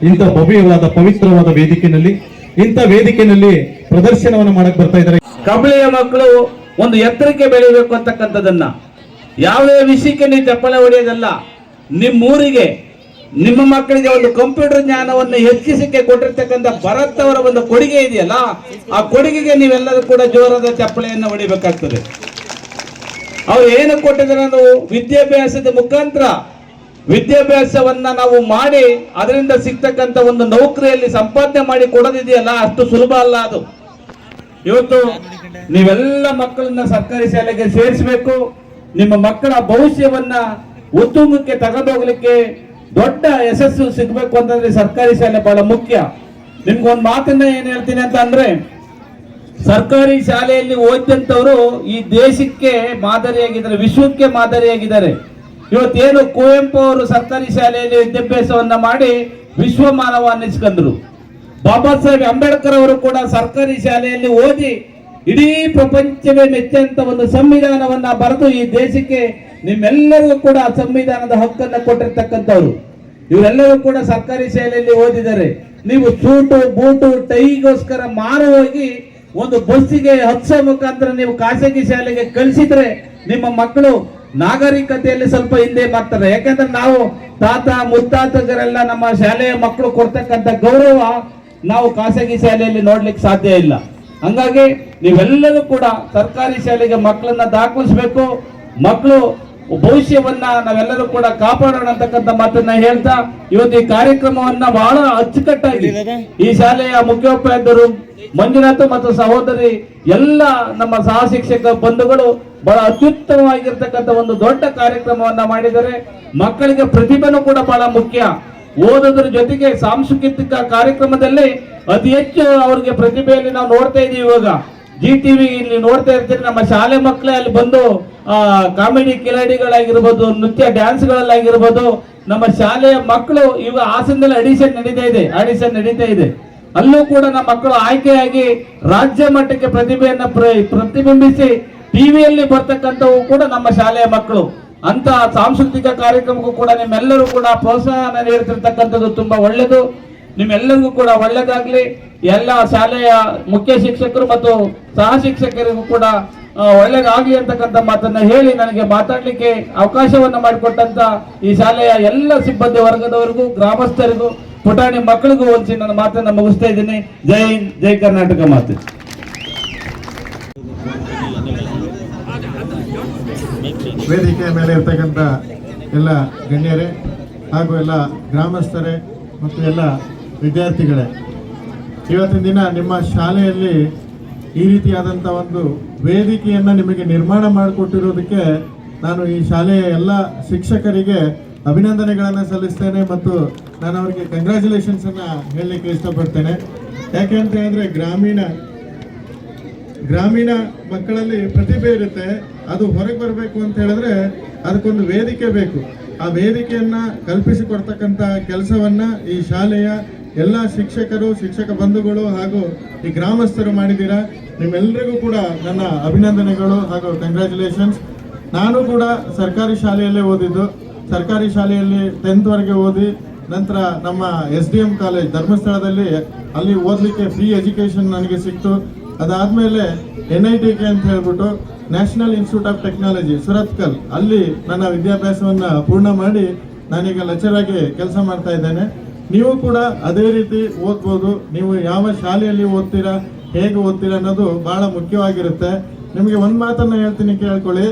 ಇಂಥ ಭವ್ಯವಾದ ಪವಿತ್ರವಾದ ವೇದಿಕೆಯಲ್ಲಿ ಪ್ರದರ್ಶನವನ್ನು ಮಾಡಕ್ ಬರ್ತಾ ಇದ್ದಾರೆ. ಕಬಳಿಯ ಮಕ್ಕಳು ಒಂದು ಎತ್ತರಕ್ಕೆ ಬೆಳಿಬೇಕು ಅಂತಕ್ಕಂಥದ್ದನ್ನ ಯಾವುದೇ ವಿಷಯಕ್ಕೆ ನೀವು ಚಪ್ಪಲೆ ಹೊಡೆಯೋದಲ್ಲ. ನಿಮ್ಮೂರಿಗೆ ನಿಮ್ಮ ಮಕ್ಕಳಿಗೆ ಒಂದು ಕಂಪ್ಯೂಟರ್ ಜ್ಞಾನವನ್ನು ಹೆಚ್ಚಿಸಕ್ಕೆ ಕೊಟ್ಟಿರ್ತಕ್ಕಂಥ ಭರತ್ ಅವರ ಒಂದು ಕೊಡುಗೆ ಇದೆಯಲ್ಲ, ಆ ಕೊಡುಗೆಗೆ ನೀವೆಲ್ಲರೂ ಕೂಡ ಜೋರಾದ ಚಪ್ಪಳೆಯನ್ನು ಹೊಡಿಬೇಕಾಗ್ತದೆ. ಅವ್ರು ಏನು ಕೊಟ್ಟಿದ್ದಾರೆ ನಾವು ವಿದ್ಯಾಭ್ಯಾಸದ ಮುಖಾಂತರ ವಿದ್ಯಾಭ್ಯಾಸವನ್ನ ನಾವು ಮಾಡಿ ಅದರಿಂದ ಸಿಗ್ತಕ್ಕಂಥ ಒಂದು ನೌಕರಿಯಲ್ಲಿ ಸಂಪಾದನೆ ಮಾಡಿ ಕೊಡೋದಿದೆಯಲ್ಲ, ಅಷ್ಟು ಸುಲಭ ಅಲ್ಲ ಅದು. ಇವತ್ತು ನೀವೆಲ್ಲ ಮಕ್ಕಳನ್ನ ಸರ್ಕಾರಿ ಶಾಲೆಗೆ ಸೇರಿಸಬೇಕು. ನಿಮ್ಮ ಮಕ್ಕಳ ಭವಿಷ್ಯವನ್ನ ಉತ್ತುಂಗಕ್ಕೆ ತಗೊಂಡೋಗ್ಲಿಕ್ಕೆ ದೊಡ್ಡ ಯಶಸ್ಸು ಸಿಗ್ಬೇಕು ಅಂತಂದ್ರೆ ಸರ್ಕಾರಿ ಶಾಲೆ ಬಹಳ ಮುಖ್ಯ. ನಿಮ್ಗೊಂದು ಮಾತನ್ನ ಏನ್ ಹೇಳ್ತೀನಿ ಅಂತ ಅಂದ್ರೆ, ಸರ್ಕಾರಿ ಶಾಲೆಯಲ್ಲಿ ಓದಿದಂತವರು ಈ ದೇಶಕ್ಕೆ ಮಾದರಿಯಾಗಿದ್ದಾರೆ, ವಿಶ್ವಕ್ಕೆ ಮಾದರಿಯಾಗಿದ್ದಾರೆ. ಇವತ್ತೇನು ಕುವೆಂಪು ಅವರು ಸರ್ಕಾರಿ ಶಾಲೆಯಲ್ಲಿ ವಿದ್ಯಾಭ್ಯಾಸವನ್ನ ಮಾಡಿ ವಿಶ್ವ ಮಾನವ ಅನ್ನಿಸ್ಕೊಂಡ್ರು. ಬಾಬಾ ಸಾಹೇಬ್ ಅಂಬೇಡ್ಕರ್ ಅವರು ಕೂಡ ಸರ್ಕಾರಿ ಶಾಲೆಯಲ್ಲಿ ಓದಿ ಇಡೀ ಪ್ರಪಂಚವೇ ಮೆಚ್ಚಂತ ಒಂದು ಸಂವಿಧಾನವನ್ನ ಬರೆದು ಈ ದೇಶಕ್ಕೆ ನಿಮ್ಮೆಲ್ಲರಿಗೂ ಕೂಡ ಸಂವಿಧಾನದ ಹಕ್ಕನ್ನ ಕೊಟ್ಟಿರ್ತಕ್ಕಂಥವ್ರು. ಇವರೆಲ್ಲರೂ ಕೂಡ ಸರ್ಕಾರಿ ಶಾಲೆಯಲ್ಲಿ ಓದಿದ್ದಾರೆ. ನೀವು ಸೂಟು ಬೂಟು ಟೈಗೋಸ್ಕರ ಮಾರು ಹೋಗಿ ಒಂದು ಬಸ್ಸಿಗೆ ಹತ್ಸೋ ಮುಖಾಂತರ ನೀವು ಖಾಸಗಿ ಶಾಲೆಗೆ ಕಳಿಸಿದ್ರೆ ನಿಮ್ಮ ಮಕ್ಕಳು ನಾಗರಿಕತೆಯಲ್ಲಿ ಸ್ವಲ್ಪ ಹಿಂದೆ ಮಾಡ್ತಾರೆ. ಯಾಕಂದ್ರೆ ನಾವು ತಾತ ಮುತ್ತಾತಗರೆಲ್ಲ ನಮ್ಮ ಶಾಲೆಯ ಮಕ್ಕಳು ಕೊಡ್ತಕ್ಕಂಥ ಗೌರವ ನಾವು ಖಾಸಗಿ ಶಾಲೆಯಲ್ಲಿ ನೋಡ್ಲಿಕ್ಕೆ ಸಾಧ್ಯ ಇಲ್ಲ. ಹಂಗಾಗಿ ನೀವೆಲ್ಲರೂ ಕೂಡ ಸರ್ಕಾರಿ ಶಾಲೆಗೆ ಮಕ್ಕಳನ್ನ ದಾಖಲಿಸಬೇಕು. ಮಕ್ಕಳು ಭವಿಷ್ಯವನ್ನ ನಾವೆಲ್ಲರೂ ಕೂಡ ಕಾಪಾಡೋಣ ಅಂತಕ್ಕಂಥ ಮಾತನ್ನ ಹೇಳ್ತಾ ಇವತ್ತು ಈ ಕಾರ್ಯಕ್ರಮವನ್ನ ಬಹಳ ಅಚ್ಚುಕಟ್ಟಾಗಿ ಈ ಶಾಲೆಯ ಮುಖ್ಯೋಪಾಧ್ಯಾಯರು ಮಂಜುನಾಥ್ ಮತ್ತು ಸಹೋದರಿ ಎಲ್ಲ ನಮ್ಮ ಸಹ ಶಿಕ್ಷಕ ಬಂಧುಗಳು ಬಹಳ ಅತ್ಯುತ್ತಮವಾಗಿರ್ತಕ್ಕಂಥ ಒಂದು ದೊಡ್ಡ ಕಾರ್ಯಕ್ರಮವನ್ನ ಮಾಡಿದ್ದಾರೆ. ಮಕ್ಕಳಿಗೆ ಪ್ರತಿಭೆನೂ ಕೂಡ ಬಹಳ ಮುಖ್ಯ. ಓದೋದ್ರ ಜೊತೆಗೆ ಸಾಂಸ್ಕೃತಿಕ ಕಾರ್ಯಕ್ರಮದಲ್ಲಿ ಅತಿ ಹೆಚ್ಚು ಅವ್ರಿಗೆ ಪ್ರತಿಭೆಯಲ್ಲಿ ನಾವು ನೋಡ್ತಾ ಇದೀವಿ. ಇವಾಗ GTV ಇಲ್ಲಿ ನೋಡ್ತಾ ಇರ್ತೀರಿ, ನಮ್ಮ ಶಾಲೆ ಮಕ್ಕಳೇ ಅಲ್ಲಿ ಬಂದು ಕಾಮಿಡಿ ಕಿಲಾಡಿಗಳಾಗಿರ್ಬೋದು, ನೃತ್ಯ ಡ್ಯಾನ್ಸ್ಗಳಲ್ಲಾಗಿರ್ಬೋದು, ನಮ್ಮ ಶಾಲೆಯ ಮಕ್ಕಳು ಇವಾಗ ಹಾಸನದಲ್ಲಿ ಆಡಿಷನ್ ನಡೀತಾ ಇದೆ. ಅಲ್ಲೂ ಕೂಡ ನಮ್ಮ ಮಕ್ಕಳು ಆಯ್ಕೆಯಾಗಿ ರಾಜ್ಯ ಮಟ್ಟಕ್ಕೆ ಪ್ರತಿಭೆಯನ್ನ ಪ್ರತಿಬಿಂಬಿಸಿ ಟಿವಿಯಲ್ಲಿ ಬರ್ತಕ್ಕಂಥವು ಕೂಡ ನಮ್ಮ ಶಾಲೆಯ ಮಕ್ಕಳು. ಅಂತ ಸಾಂಸ್ಕೃತಿಕ ಕಾರ್ಯಕ್ರಮಕ್ಕೂ ಕೂಡ ನಿಮ್ಮೆಲ್ಲರೂ ಕೂಡ ಪ್ರೋತ್ಸಾಹ ನೀಡ್ತಿರ್ತಕ್ಕಂಥದ್ದು ತುಂಬಾ ಒಳ್ಳೆಯದು. ನಿಮ್ಮೆಲ್ಲರಿಗೂ ಕೂಡ ಒಳ್ಳೆದಾಗ್ಲಿ. ಎಲ್ಲ ಶಾಲೆಯ ಮುಖ್ಯ ಶಿಕ್ಷಕರು ಮತ್ತು ಸಹ ಶಿಕ್ಷಕರಿಗೂ ಕೂಡ ಒಳ್ಳೆದಾಗ್ಲಿ ಅಂತಕ್ಕಂಥ ಮಾತನ್ನ ಹೇಳಿ ನನಗೆ ಮಾತಾಡ್ಲಿಕ್ಕೆ ಅವಕಾಶವನ್ನ ಮಾಡಿಕೊಟ್ಟಂತ ಈ ಶಾಲೆಯ ಎಲ್ಲ ಸಿಬ್ಬಂದಿ ವರ್ಗದವರಿಗೂ, ಗ್ರಾಮಸ್ಥರಿಗೂ, ಪುಟಾಣಿ ಮಕ್ಕಳಿಗೂ ಹೊಂಚಿ ನನ್ನ ಮಾತನ್ನ ಮುಗಿಸ್ತಾ ಇದ್ದೀನಿ. ಜೈ ಹಿಂದ್, ಜೈ ಕರ್ನಾಟಕ ಮಾತು. ವೇದಿಕೆಯ ಮೇಲೆ ಇರ್ತಕ್ಕಂಥ ಎಲ್ಲ ಗಣ್ಯರೇ ಹಾಗೂ ಎಲ್ಲ ಗ್ರಾಮಸ್ಥರೇ ಮತ್ತು ಎಲ್ಲ ವಿದ್ಯಾರ್ಥಿಗಳೇ, ಇವತ್ತಿನ ದಿನ ನಿಮ್ಮ ಶಾಲೆಯಲ್ಲಿ ಈ ರೀತಿಯಾದಂಥ ಒಂದು ವೇದಿಕೆಯನ್ನು ನಿಮಗೆ ನಿರ್ಮಾಣ ಮಾಡಿಕೊಟ್ಟಿರೋದಕ್ಕೆ ನಾನು ಈ ಶಾಲೆಯ ಎಲ್ಲ ಶಿಕ್ಷಕರಿಗೆ ಅಭಿನಂದನೆಗಳನ್ನು ಸಲ್ಲಿಸ್ತೇನೆ ಮತ್ತು ನಾನು ಅವರಿಗೆ ಕಂಗ್ರ್ಯಾಚುಲೇಷನ್ಸನ್ನು ಹೇಳಲಿಕ್ಕೆ ಇಷ್ಟಪಡ್ತೇನೆ. ಯಾಕೆ ಅಂತ ಹೇಳಿದ್ರೆ ಗ್ರಾಮೀಣ ಮಕ್ಕಳಲ್ಲಿ ಪ್ರತಿಭೆ ಇರುತ್ತೆ. ಅದು ಹೊರಗೆ ಬರಬೇಕು ಅಂತ ಹೇಳಿದ್ರೆ ಅದಕ್ಕೊಂದು ವೇದಿಕೆ ಬೇಕು. ಆ ವೇದಿಕೆಯನ್ನು ಕಲ್ಪಿಸಿಕೊಡ್ತಕ್ಕಂಥ ಕೆಲಸವನ್ನ ಈ ಶಾಲೆಯ ಎಲ್ಲ ಶಿಕ್ಷಕರು, ಶಿಕ್ಷಕ ಬಂಧುಗಳು ಹಾಗೂ ಈ ಗ್ರಾಮಸ್ಥರು ಮಾಡಿದ್ದೀರಾ. ನಿಮ್ಮೆಲ್ಲರಿಗೂ ಕೂಡ ನನ್ನ ಅಭಿನಂದನೆಗಳು ಹಾಗೂ ಕಂಗ್ರ್ಯಾಚುಲೇಷನ್ಸ್. ನಾನು ಕೂಡ ಸರ್ಕಾರಿ ಶಾಲೆಯಲ್ಲೇ ಓದಿದ್ದು. ಸರ್ಕಾರಿ ಶಾಲೆಯಲ್ಲಿ 10th ವರೆಗೆ ಓದಿ ನಂತರ ನಮ್ಮ SDM ಕಾಲೇಜ್ ಧರ್ಮಸ್ಥಳದಲ್ಲಿ ಅಲ್ಲಿ ಓದಲಿಕ್ಕೆ ಫ್ರೀ ಎಜುಕೇಷನ್ ನನಗೆ ಸಿಕ್ತು. ಅದಾದಮೇಲೆ NITK ಅಂತ ಹೇಳ್ಬಿಟ್ಟು national institute of technology Surathkal ಅಲ್ಲಿ ನನ್ನ ವಿದ್ಯಾಭ್ಯಾಸವನ್ನು ಪೂರ್ಣ ಮಾಡಿ ನಾನೀಗ ಲೆಕ್ಚರ್ ಆಗಿ ಕೆಲಸ ಮಾಡ್ತಾ ಇದ್ದೇನೆ. ನೀವು ಕೂಡ ಅದೇ ರೀತಿ ಓದ್ಬೋದು. ನೀವು ಯಾವ ಶಾಲೆಯಲ್ಲಿ ಓದ್ತೀರಾ, ಹೇಗೆ ಓದ್ತೀರಾ ಅನ್ನೋದು ಬಹಳ ಮುಖ್ಯವಾಗಿರುತ್ತೆ. ನಿಮಗೆ ಒಂದು ಮಾತನ್ನು ಹೇಳ್ತೀನಿ, ಕೇಳ್ಕೊಳ್ಳಿ.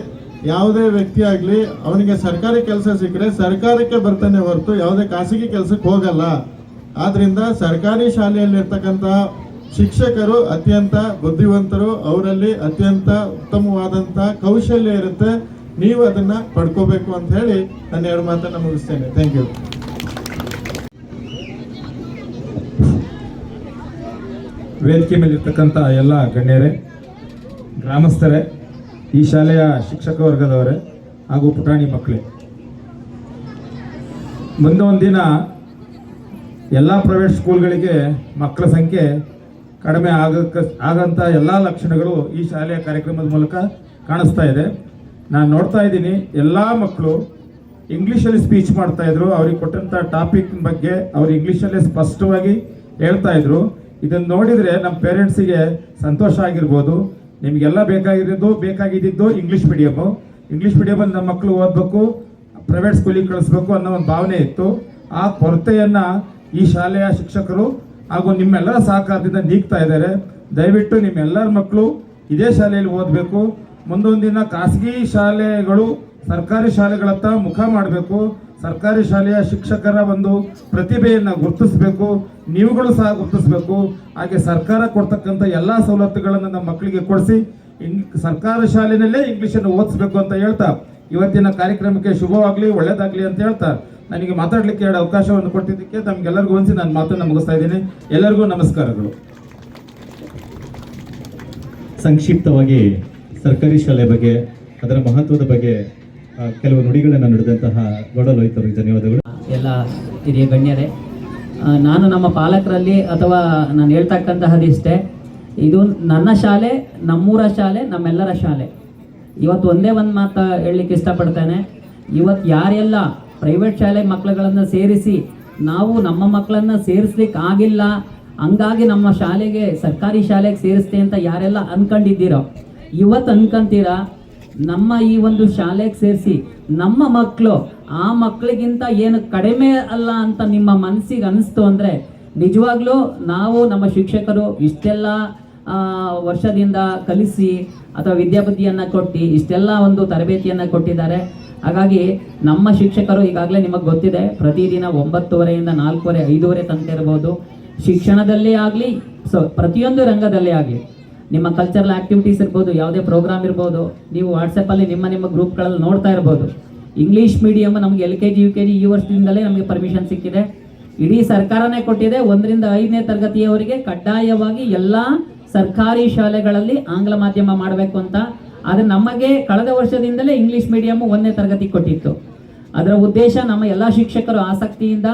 ಯಾವುದೇ ವ್ಯಕ್ತಿ ಆಗಲಿ ಅವನಿಗೆ ಸರ್ಕಾರಿ ಕೆಲಸ ಸಿಕ್ಕರೆ ಸರ್ಕಾರಕ್ಕೆ ಬರ್ತಾನೆ ಹೊರತು ಯಾವುದೇ ಖಾಸಗಿ ಕೆಲಸಕ್ಕೆ ಹೋಗಲ್ಲ. ಆದ್ರಿಂದ ಸರ್ಕಾರಿ ಶಾಲೆಯಲ್ಲಿರ್ತಕ್ಕಂತಹ ಶಿಕ್ಷಕರು ಅತ್ಯಂತ ಬುದ್ಧಿವಂತರು, ಅವರಲ್ಲಿ ಅತ್ಯಂತ ಉತ್ತಮವಾದಂಥ ಕೌಶಲ್ಯ ಇರುತ್ತೆ. ನೀವು ಅದನ್ನ ಪಡ್ಕೋಬೇಕು ಅಂತ ಹೇಳಿ ನನ್ನ 2 ಮಾತನ್ನು ಮುಗಿಸ್ತೇನೆ. Thank you. ವೇದಿಕೆ ಮೇಲಿರ್ತಕ್ಕಂಥ ಎಲ್ಲ ಗಣ್ಯರೇ, ಗ್ರಾಮಸ್ಥರೇ, ಈ ಶಾಲೆಯ ಶಿಕ್ಷಕ ವರ್ಗದವರೇ ಹಾಗೂ ಪುಟಾಣಿ ಮಕ್ಕಳೇ, ಮುಂದೆ ಒಂದಿನ ಎಲ್ಲ ಪ್ರೈವೇಟ್ ಸ್ಕೂಲ್ಗಳಿಗೆ ಮಕ್ಕಳ ಸಂಖ್ಯೆ ಕಡಿಮೆ ಆಗಂತ ಎಲ್ಲ ಲಕ್ಷಣಗಳು ಈ ಶಾಲೆಯ ಕಾರ್ಯಕ್ರಮದ ಮೂಲಕ ಕಾಣಿಸ್ತಾ ಇದೆ. ನಾನು ನೋಡ್ತಾ ಇದ್ದೀನಿ, ಎಲ್ಲ ಮಕ್ಕಳು ಇಂಗ್ಲೀಷಲ್ಲಿ ಸ್ಪೀಚ್ ಮಾಡ್ತಾ ಇದ್ರು. ಅವ್ರಿಗೆ ಕೊಟ್ಟಂತ ಟಾಪಿಕ್ ಬಗ್ಗೆ ಅವ್ರು ಇಂಗ್ಲೀಷಲ್ಲೇ ಸ್ಪಷ್ಟವಾಗಿ ಹೇಳ್ತಾ ಇದ್ರು. ಇದನ್ನು ನೋಡಿದ್ರೆ ನಮ್ಮ ಪೇರೆಂಟ್ಸಿಗೆ ಸಂತೋಷ ಆಗಿರ್ಬೋದು. ನಿಮಗೆಲ್ಲ ಬೇಕಾಗಿದ್ದು ಇಂಗ್ಲೀಷ್ ಮೀಡಿಯಮಲ್ಲಿ ನಮ್ಮ ಮಕ್ಕಳು ಓದಬೇಕು, ಪ್ರೈವೇಟ್ ಸ್ಕೂಲಿಗೆ ಕಳಿಸ್ಬೇಕು ಅನ್ನೋ ಒಂದು ಭಾವನೆ ಇತ್ತು. ಆ ಕೊರತೆಯನ್ನ ಈ ಶಾಲೆಯ ಶಿಕ್ಷಕರು ಹಾಗೂ ನಿಮ್ಮೆಲ್ಲರ ಸಹಕಾರದಿಂದ ನೀಗ್ತಾ ಇದ್ದಾರೆ. ದಯವಿಟ್ಟು ನಿಮ್ಮೆಲ್ಲರ ಮಕ್ಕಳು ಇದೇ ಶಾಲೆಯಲ್ಲಿ ಓದಬೇಕು. ಮುಂದೊಂದು ದಿನ ಖಾಸಗಿ ಶಾಲೆಗಳು ಸರ್ಕಾರಿ ಶಾಲೆಗಳತ್ತ ಮುಖ ಮಾಡಬೇಕು. ಸರ್ಕಾರಿ ಶಾಲೆಯ ಶಿಕ್ಷಕರ ಒಂದು ಪ್ರತಿಭೆಯನ್ನು ಗುರುತಿಸಬೇಕು, ನೀವುಗಳು ಸಹ ಗುರುತಿಸಬೇಕು. ಹಾಗೆ ಸರ್ಕಾರ ಕೊಡ್ತಕ್ಕಂಥ ಎಲ್ಲ ಸವಲತ್ತುಗಳನ್ನು ನಮ್ಮ ಮಕ್ಕಳಿಗೆ ಕೊಡಿಸಿ ಸರ್ಕಾರಿ ಶಾಲೆಯಲ್ಲೇ ಇಂಗ್ಲೀಷನ್ನು ಓದಿಸ್ಬೇಕು ಅಂತ ಹೇಳ್ತಾ ಇವತ್ತಿನ ಕಾರ್ಯಕ್ರಮಕ್ಕೆ ಶುಭವಾಗಲಿ, ಒಳ್ಳೇದಾಗಲಿ ಅಂತ ಹೇಳ್ತಾ ನನಗೆ ಮಾತಾಡಲಿಕ್ಕೆ 2 ಅವಕಾಶವನ್ನು ಕೊಟ್ಟಿದ್ದಕ್ಕೆ ತಮಗೆಲ್ಲರಿಗೂ ಹೊಂದಿಸಿ ನಾನು ಮಾತನ್ನು ಮುಗಿಸ್ತಾ ಇದ್ದೀನಿ. ಎಲ್ಲರಿಗೂ ನಮಸ್ಕಾರಗಳು. ಸಂಕ್ಷಿಪ್ತವಾಗಿ ಸರ್ಕಾರಿ ಶಾಲೆ ಬಗ್ಗೆ, ಅದರ ಮಹತ್ವದ ಬಗ್ಗೆ ಕೆಲವು ನುಡಿಗಳನ್ನು ನುಡಿದಂತಹ ಗೌಡಲೋಹಿತ್ ಅವರಿಗೆ ಧನ್ಯವಾದಗಳು. ಎಲ್ಲ ಹಿರಿಯ ಗಣ್ಯರೇ, ನಾನು ನಮ್ಮ ಪಾಲಕರಲ್ಲಿ ಅಥವಾ ನಾನು ಹೇಳ್ತಕ್ಕಂತಹದಿಷ್ಟೇ, ಇದು ನನ್ನ ಶಾಲೆ, ನಮ್ಮೂರ ಶಾಲೆ, ನಮ್ಮೆಲ್ಲರ ಶಾಲೆ. ಇವತ್ತು ಒಂದೇ ಒಂದು ಮಾತು ಹೇಳಲಿಕ್ಕೆ ಇಷ್ಟಪಡ್ತೇನೆ. ಇವತ್ತು ಯಾರೆಲ್ಲ ಪ್ರೈವೇಟ್ ಶಾಲೆ ಮಕ್ಕಳುಗಳನ್ನು ಸೇರಿಸಿ ನಾವು ನಮ್ಮ ಮಕ್ಕಳನ್ನು ಸೇರಿಸ್ಲಿಕ್ಕೆ ಆಗಿಲ್ಲ, ಹಂಗಾಗಿ ನಮ್ಮ ಶಾಲೆಗೆ ಸರ್ಕಾರಿ ಶಾಲೆಗೆ ಸೇರಿಸ್ತೆ ಅಂತ ಯಾರೆಲ್ಲ ಅನ್ಕೊಂಡಿದ್ದೀರೋ, ಇವತ್ತು ಅನ್ಕೊಂತೀರಾ ನಮ್ಮ ಈ ಒಂದು ಶಾಲೆಗೆ ಸೇರಿಸಿ ನಮ್ಮ ಮಕ್ಕಳು ಆ ಮಕ್ಕಳಿಗಿಂತ ಏನು ಕಡಿಮೆ ಅಲ್ಲ ಅಂತ ನಿಮ್ಮ ಮನಸ್ಸಿಗೆ ಅನಿಸ್ತು ಅಂದರೆ ನಿಜವಾಗ್ಲೂ ನಾವು ನಮ್ಮ ಶಿಕ್ಷಕರು ಇಷ್ಟೆಲ್ಲ ವರ್ಷದಿಂದ ಕಲಿಸಿ ಅಥವಾ ವಿದ್ಯಾಬುದ್ಧಿಯನ್ನು ಕೊಟ್ಟು ಇಷ್ಟೆಲ್ಲ ಒಂದು ತರಬೇತಿಯನ್ನು ಕೊಟ್ಟಿದ್ದಾರೆ. ಹಾಗಾಗಿ ನಮ್ಮ ಶಿಕ್ಷಕರು ಈಗಾಗಲೇ ನಿಮಗೆ ಗೊತ್ತಿದೆ, ಪ್ರತಿದಿನ 9:30ಯಿಂದ 4:30, 5:30 ತನಕ ಇರ್ಬೋದು. ಶಿಕ್ಷಣದಲ್ಲೇ ಆಗಲಿ, ಪ್ರತಿಯೊಂದು ರಂಗದಲ್ಲೇ ಆಗಲಿ, ನಿಮ್ಮ ಕಲ್ಚರಲ್ ಆಕ್ಟಿವಿಟೀಸ್ ಇರ್ಬೋದು, ಯಾವುದೇ ಪ್ರೋಗ್ರಾಮ್ ಇರ್ಬೋದು, ನೀವು ವಾಟ್ಸಪ್ಪಲ್ಲಿ ನಿಮ್ಮ ಗ್ರೂಪ್ಗಳಲ್ಲಿ ನೋಡ್ತಾ ಇರ್ಬೋದು. ಇಂಗ್ಲೀಷ್ ಮೀಡಿಯಮ್ ನಮಗೆ LKG UKG ಈ ವರ್ಷದಿಂದಲೇ ನಮಗೆ ಪರ್ಮಿಷನ್ ಸಿಕ್ಕಿದೆ. ಇಡೀ ಸರ್ಕಾರನೇ ಕೊಟ್ಟಿದೆ. 1ರಿಂದ 5ನೇ ತರಗತಿಯವರೆಗೆ ಕಡ್ಡಾಯವಾಗಿ ಎಲ್ಲ ಸರ್ಕಾರಿ ಶಾಲೆಗಳಲ್ಲಿ ಆಂಗ್ಲ ಮಾಧ್ಯಮ ಮಾಡಬೇಕು ಅಂತ. ಆದರೆ ನಮಗೆ ಕಳೆದ ವರ್ಷದಿಂದಲೇ ಇಂಗ್ಲೀಷ್ ಮೀಡಿಯಮ್ 1ನೇ ತರಗತಿ ಕೊಟ್ಟಿತ್ತು. ಅದರ ಉದ್ದೇಶ ನಮ್ಮ ಎಲ್ಲ ಶಿಕ್ಷಕರು ಆಸಕ್ತಿಯಿಂದ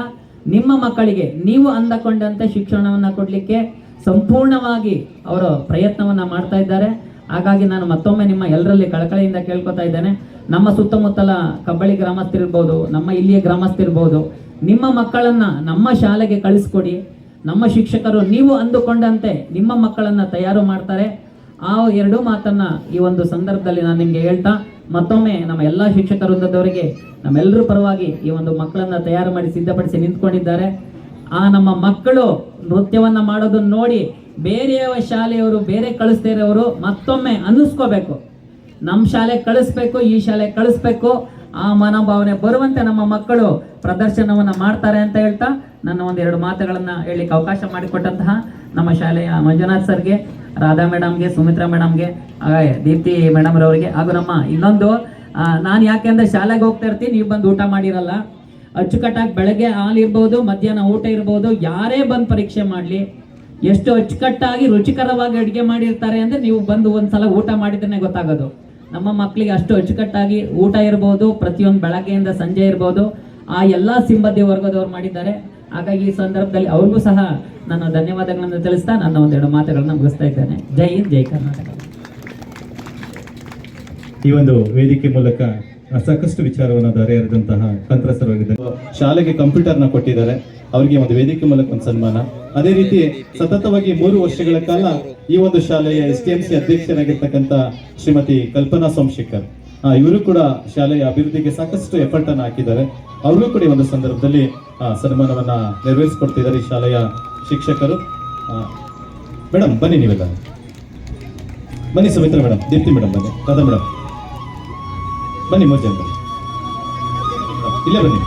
ನಿಮ್ಮ ಮಕ್ಕಳಿಗೆ ನೀವು ಅಂದುಕೊಂಡಂತೆ ಶಿಕ್ಷಣವನ್ನು ಕೊಡಲಿಕ್ಕೆ ಸಂಪೂರ್ಣವಾಗಿ ಅವರು ಪ್ರಯತ್ನವನ್ನು ಮಾಡ್ತಾ ಇದ್ದಾರೆ. ಹಾಗಾಗಿ ನಾನು ಮತ್ತೊಮ್ಮೆ ನಿಮ್ಮ ಎಲ್ಲರಲ್ಲಿ ಕಳಕಳಿಯಿಂದ ಕೇಳ್ಕೊತಾ ಇದ್ದೇನೆ, ನಮ್ಮ ಸುತ್ತಮುತ್ತಲ ಕಬ್ಬಳಿ ಗ್ರಾಮಸ್ಥರಿರ್ಬೋದು, ನಮ್ಮ ಇಲ್ಲಿಯ ಗ್ರಾಮಸ್ಥರಿರ್ಬೋದು, ನಿಮ್ಮ ಮಕ್ಕಳನ್ನು ನಮ್ಮ ಶಾಲೆಗೆ ಕಳಿಸ್ಕೊಡಿ. ನಮ್ಮ ಶಿಕ್ಷಕರು ನೀವು ಅಂದುಕೊಂಡಂತೆ ನಿಮ್ಮ ಮಕ್ಕಳನ್ನು ತಯಾರು ಮಾಡ್ತಾರೆ. ಆ 2 ಮಾತನ್ನು ಈ ಒಂದು ಸಂದರ್ಭದಲ್ಲಿ ನಾನು ನಿಮಗೆ ಹೇಳ್ತಾ ಮತ್ತೊಮ್ಮೆ ನಮ್ಮ ಎಲ್ಲ ಶಿಕ್ಷಕ ವೃಂದದವರಿಗೆ ನಮ್ಮೆಲ್ಲರ ಪರವಾಗಿ ಈ ಒಂದು ಮಕ್ಕಳನ್ನು ತಯಾರು ಮಾಡಿ ಸಿದ್ಧಪಡಿಸಿ ನಿಂತ್ಕೊಂಡಿದ್ದಾರೆ. ಆ ನಮ್ಮ ಮಕ್ಕಳು ನೃತ್ಯವನ್ನು ಮಾಡೋದನ್ನು ನೋಡಿ ಬೇರೆಯವ ಶಾಲೆಯವರು, ಬೇರೆ ಕಳಿಸ್ದೇ ಇರೋರು ಮತ್ತೊಮ್ಮೆ ಅನ್ನಿಸ್ಕೋಬೇಕು, ನಮ್ಮ ಶಾಲೆಗೆ ಕಳಿಸ್ಬೇಕು, ಈ ಶಾಲೆಗೆ ಕಳಿಸ್ಬೇಕು, ಆ ಮನೋಭಾವನೆ ಬರುವಂತೆ ನಮ್ಮ ಮಕ್ಕಳು ಪ್ರದರ್ಶನವನ್ನು ಮಾಡ್ತಾರೆ ಅಂತ ಹೇಳ್ತಾ ನನ್ನ 1-2 ಮಾತುಗಳನ್ನು ಹೇಳಲಿಕ್ಕೆ ಅವಕಾಶ ಮಾಡಿಕೊಟ್ಟಂತಹ ನಮ್ಮ ಶಾಲೆಯ ಮಂಜುನಾಥ್ ಸರ್ಗೆ, ರಾಧಾ ಮೇಡಮ್ಗೆ, ಸುಮಿತ್ರಾ ಮೇಡಮ್ಗೆ, ಹಾಗೆ ದೀಪ್ತಿ ಮೇಡಮ್ ರವರಿಗೆ, ಹಾಗೂ ನಮ್ಮ ಇನ್ನೊಂದು ನಾನು ಯಾಕೆಂದ್ರೆ ಶಾಲೆಗೆ ಹೋಗ್ತಾ ಇರ್ತೀನಿ, ನೀವು ಬಂದು ಊಟ ಮಾಡಿರಲ್ಲ. ಅಚ್ಚುಕಟ್ಟಾಗಿ ಬೆಳಗ್ಗೆ ಹಾಲು ಇರ್ಬೋದು, ಮಧ್ಯಾಹ್ನ ಊಟ ಇರ್ಬೋದು, ಯಾರೇ ಬಂದು ಪರೀಕ್ಷೆ ಮಾಡಲಿ, ಎಷ್ಟು ಅಚ್ಚುಕಟ್ಟಾಗಿ ರುಚಿಕರವಾಗಿ ಅಡುಗೆ ಮಾಡಿರ್ತಾರೆ ಅಂದರೆ ನೀವು ಬಂದು ಒಂದ್ಸಲ ಊಟ ಮಾಡಿದ್ರೆ ಗೊತ್ತಾಗೋದು. ನಮ್ಮ ಮಕ್ಕಳಿಗೆ ಅಷ್ಟು ಅಚ್ಚುಕಟ್ಟಾಗಿ ಊಟ ಇರ್ಬೋದು, ಪ್ರತಿಯೊಂದು ಬೆಳಗ್ಗೆಯಿಂದ ಸಂಜೆ ಇರ್ಬೋದು, ಆ ಎಲ್ಲ ಸಿಬ್ಬಂದಿ ವರ್ಗದವ್ರು ಮಾಡಿದ್ದಾರೆ. ಹಾಗಾಗಿ ಈ ಸಂದರ್ಭದಲ್ಲಿ ಅವ್ರಿಗೂ ಸಹ ನಾನು ಧನ್ಯವಾದಗಳನ್ನು ತಿಳಿಸ್ತಾ ನನ್ನ 1-2 ಮಾತುಗಳನ್ನ ಮುಗಿಸ್ತಾ ಇದ್ದೇನೆ. ಜೈ ಹಿಂದ್, ಜೈ ಕರ್ನಾಟಕ. ಈ ಒಂದು ವೇದಿಕೆ ಮೂಲಕ ಸಾಕಷ್ಟು ವಿಚಾರವನ್ನು ದಾರಿಯರಿದಂತಹ ತಂತ್ರಸ್ಥರಾಗಿದ್ದಾರೆ. ಶಾಲೆಗೆ ಕಂಪ್ಯೂಟರ್ನ ಕೊಟ್ಟಿದ್ದಾರೆ, ಅವರಿಗೆ ಒಂದು ವೇದಿಕೆ ಮೂಲಕ ಒಂದು ಸನ್ಮಾನ. ಅದೇ ರೀತಿ ಸತತವಾಗಿ 3 ವರ್ಷಗಳ ಕಾಲ ಈ ಒಂದು ಶಾಲೆಯ STMC ಅಧ್ಯಕ್ಷರಾಗಿರ್ತಕ್ಕಂಥ ಶ್ರೀಮತಿ ಕಲ್ಪನಾ ಸೋಮಶೇಖರ್, ಇವರು ಕೂಡ ಶಾಲೆಯ ಅಭಿವೃದ್ಧಿಗೆ ಸಾಕಷ್ಟು ಎಫರ್ಟ್ ಅನ್ನು ಹಾಕಿದ್ದಾರೆ. ಅವರು ಕೂಡ ಒಂದು ಸಂದರ್ಭದಲ್ಲಿ ಸನ್ಮಾನವನ್ನ ನೆರವೇರಿಸಿಕೊಡ್ತಿದ್ದಾರೆ ಈ ಶಾಲೆಯ ಶಿಕ್ಷಕರು. ಮೇಡಮ್ ಬನ್ನಿ, ನೀವೆಲ್ಲ ಬನ್ನಿ. ಸುಮಿತ್ರಾ ಮೇಡಮ್, ದೀಪ್ತಿ ಮೇಡಮ್ ಬನ್ನಿ, ರಾಧಾ ಮೇಡಮ್ ಬನ್ನಿ, 3 ಜನ ಬನ್ನಿ, ಇಲ್ಲೇ ಬನ್ನಿ.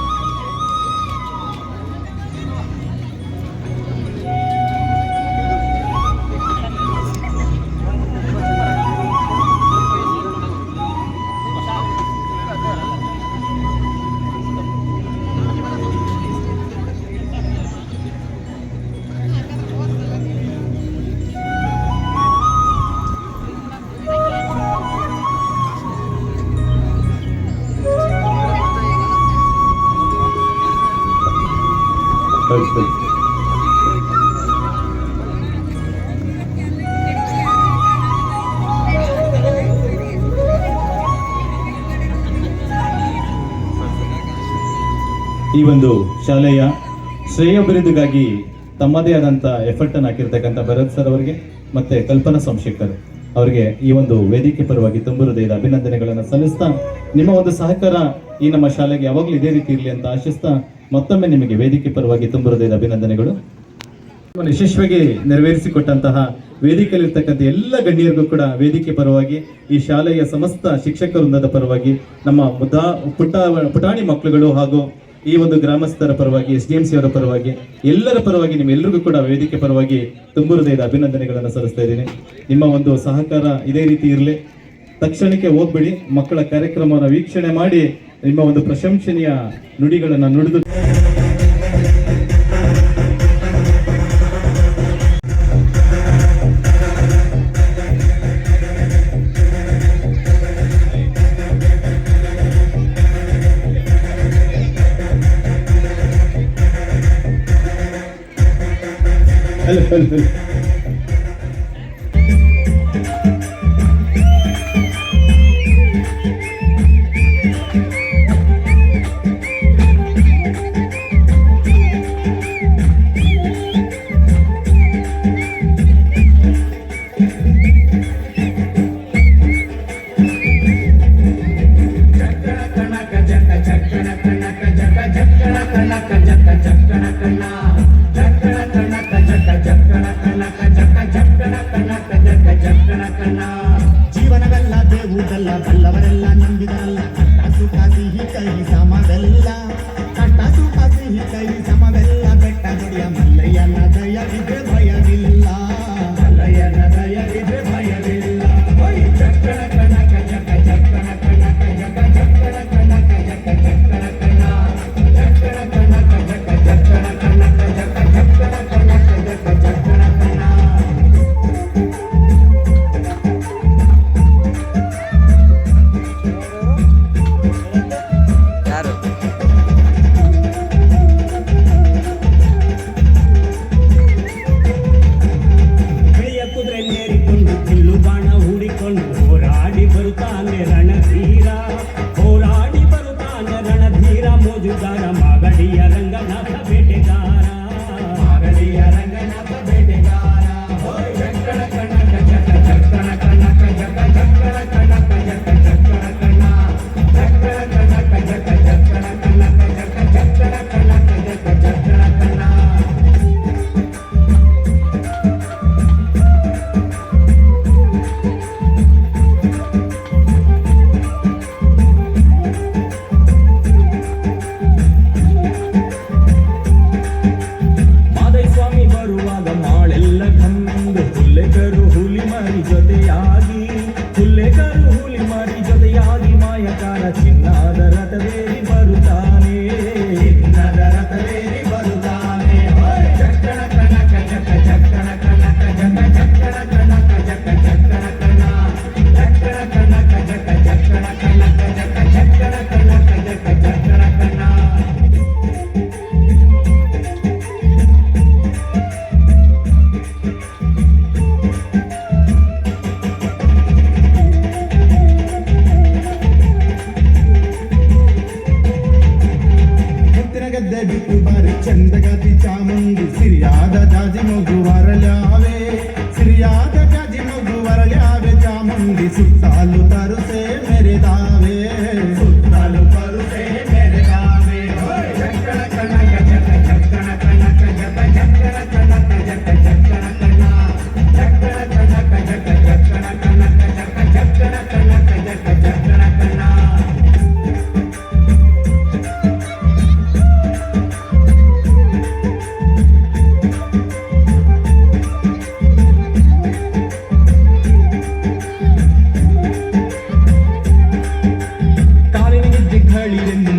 ಈ ಒಂದು ಶಾಲೆಯ ಶ್ರೇಯೋಭಿವೃದ್ಧಿಗಾಗಿ ತಮ್ಮದೇ ಆದಂಥ ಎಫರ್ಟನ್ನು ಹಾಕಿರ್ತಕ್ಕಂಥ ಭರತ್ ಸರ್ ಅವರಿಗೆ ಮತ್ತು ಕಲ್ಪನಾ ಸೋಮಶೇಖರ್ ಅವರಿಗೆ ಈ ಒಂದು ವೇದಿಕೆ ಪರವಾಗಿ ತುಂಬ ಹೃದಯದ ಅಭಿನಂದನೆಗಳನ್ನು ಸಲ್ಲಿಸ್ತಾ, ನಿಮ್ಮ ಒಂದು ಸಹಕಾರ ಈ ನಮ್ಮ ಶಾಲೆಗೆ ಯಾವಾಗಲೂ ಇದೇ ರೀತಿ ಇರಲಿ ಅಂತ ಆಶಿಸ್ತಾ, ಮತ್ತೊಮ್ಮೆ ನಿಮಗೆ ವೇದಿಕೆ ಪರವಾಗಿ ತುಂಬ ಹೃದಯದ ಅಭಿನಂದನೆಗಳು. ಯಶಸ್ವಿಯಾಗಿ ನೆರವೇರಿಸಿಕೊಟ್ಟಂತಹ ವೇದಿಕೆಯಲ್ಲಿರ್ತಕ್ಕಂಥ ಎಲ್ಲ ಗಣ್ಯರಿಗೂ ಕೂಡ ವೇದಿಕೆ ಪರವಾಗಿ, ಈ ಶಾಲೆಯ ಸಮಸ್ತ ಶಿಕ್ಷಕ ವೃಂದದ ಪರವಾಗಿ, ನಮ್ಮ ಪುಟಾಣಿ ಮಕ್ಕಳುಗಳು ಹಾಗೂ ಈ ಒಂದು ಗ್ರಾಮಸ್ಥರ ಪರವಾಗಿ, SDMC ಅವರ ಪರವಾಗಿ, ಎಲ್ಲರ ಪರವಾಗಿ ನಿಮ್ಮೆಲ್ಲರಿಗೂ ಕೂಡ ವೇದಿಕೆ ಪರವಾಗಿ ತುಂಬ ಹೃದಯದ ಅಭಿನಂದನೆಗಳನ್ನು ಸಲ್ಲಿಸ್ತಾ ಇದ್ದೀನಿ. ನಿಮ್ಮ ಒಂದು ಸಹಕಾರ ಇದೇ ರೀತಿ ಇರಲಿ. ತಕ್ಷಣಕ್ಕೆ ಹೋಗ್ಬೇಡಿ, ಮಕ್ಕಳ ಕಾರ್ಯಕ್ರಮವನ್ನು ವೀಕ್ಷಣೆ ಮಾಡಿ ನಿಮ್ಮ ಒಂದು ಪ್ರಶಂಸನೀಯ ನುಡಿಗಳನ್ನು ನುಡಿದು ಜೀವನವೆಲ್ಲ ದೇವುದಲ್ಲ, ಬಲ್ಲವರೆಲ್ಲ ನಂಬಿದರಲ್ಲ. ಕಷ್ಟ ಸುಖ ಸಿಹಿ ಕೈ ಸಮವೆಲ್ಲ, ಕಷ್ಟ ಸುಖ ಸಿಹಿ ಕೈ ಸಮವೆಲ್ಲ. ಬೆಟ್ಟ ದೊಡೆಯ ಮಲ್ಲಯ್ಯನ ದಯವಿದ್ರೆ ಭಯವಿಲ್ಲ, ಮಲ್ಲಯ್ಯನ ದಯವಿದ್ರೆ ಭಯವಿಲ್ಲ. ಚಕ್ಕಣ ಕಣಕ ಜಕ ಚಕ್ಕಣ ಕಣಕ ಜಕ ಚಕ್ಕಣ ಕಣಕ ಜಕ ಚಕ್ಕಣ ಕಣ ಚಕ್ಕಣ ಕಣಕ ಜಕ ಚಕ್ಕಣ ಕಣಕ ಜಕ ಚಕ್ಕಣ ಕಣಕ ಜಕ ಚಕ್ಕಣ ಕಣ. ಚಂದಗತಿ ಚಾಮುಂಡಿ ಸಿರಿಯಾದ ಜಾಜಿ ಮಗು ವರಲ್ಯಾವೆ, ಸಿರಿಯಾದ ಜಾಜಿ ಮಗು ವರಲ್ಯಾವೆ. ಚಾಮುಂಡಿ ಸುತ್ತಾಲು ತರುಸೆ ಮೆರೆದಾವೆ, ಸುತ್ತಾಲು ತರುಸೆ ಮೆರೆದಾವೆ. ಚಕ್ಕಣ ಕಣಕ ಜಕ ಚಕ್ಕಣ ಕಣಕ ಜಕ ಚಕ್ಕಣ ಕಣಕ ಜಕ ಚಕ್ಕಣ ಕಣ ಚಕ್ಕಣ ಕಣಕ ಜಕ ಚಕ್ಕಣ ಕಣಕ ಜಕ ಚಕ್ಕಣ ಕಣಕ ಜಕ ಚಕ್ಕಣ ಕಣ.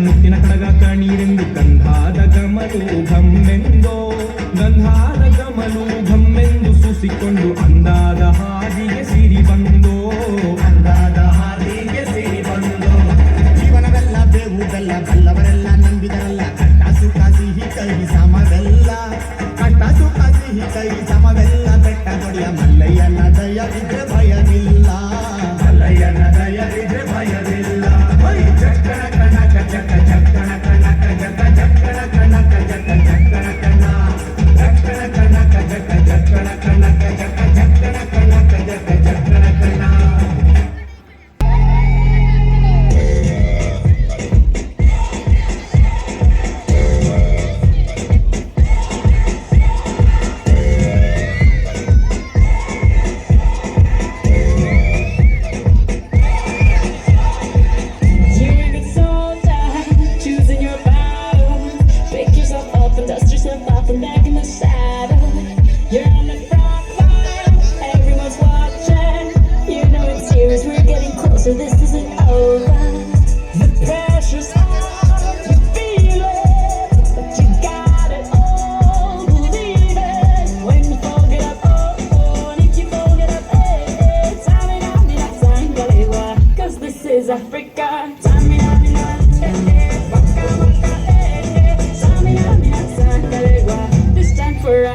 ಮುತ್ತಿನ ಕಡಗ ಕಣೀರೆಂದು ಗಂಧಾದ ಗಮಲು ಘಮ್ಮೆಂದೋ, ಗಂಧಾದ ಗಮಲು ಘಮ್ಮೆಂದು ಸೂಸಿಕೊಂಡು ಅಂದಾದ ಹಾದಿಗೆ ಸಿರಿ ಬಂದೋ, ಅಂದಾದ ಹಾದಿಗೆ ಸಿರಿ ಬಂದೋ. ಜೀವನವೆಲ್ಲ ಬೇವುದಲ್ಲ, ಬಲ್ಲವರೆಲ್ಲ ನಂಬಿದರಲ್ಲ. ಕಷ್ಟ ಸುಖ ಸಿಹಿ ಕೈ ಸಮವೆಲ್ಲ, ಕಷ್ಟ ಸುಖ ಸಿಹಿ ಕೈ ಸಮವೆಲ್ಲ. ಬೆಟ್ಟ ದೊಡೆಯ ಮಲ್ಲಯ್ಯನ ದಯವಿದ್ರೆ ಭಯವಿಲ್ಲ, ಮಲ್ಲಯ್ಯನ ದಯವಿದ್ರೆ ಭಯವಿಲ್ಲ. ಚಕ್ಕಣ ಕಣಕ ಜಕ ಚಕ್ಕಣ ಕಣಕ ಜಕ ಚಕ್ಕಣ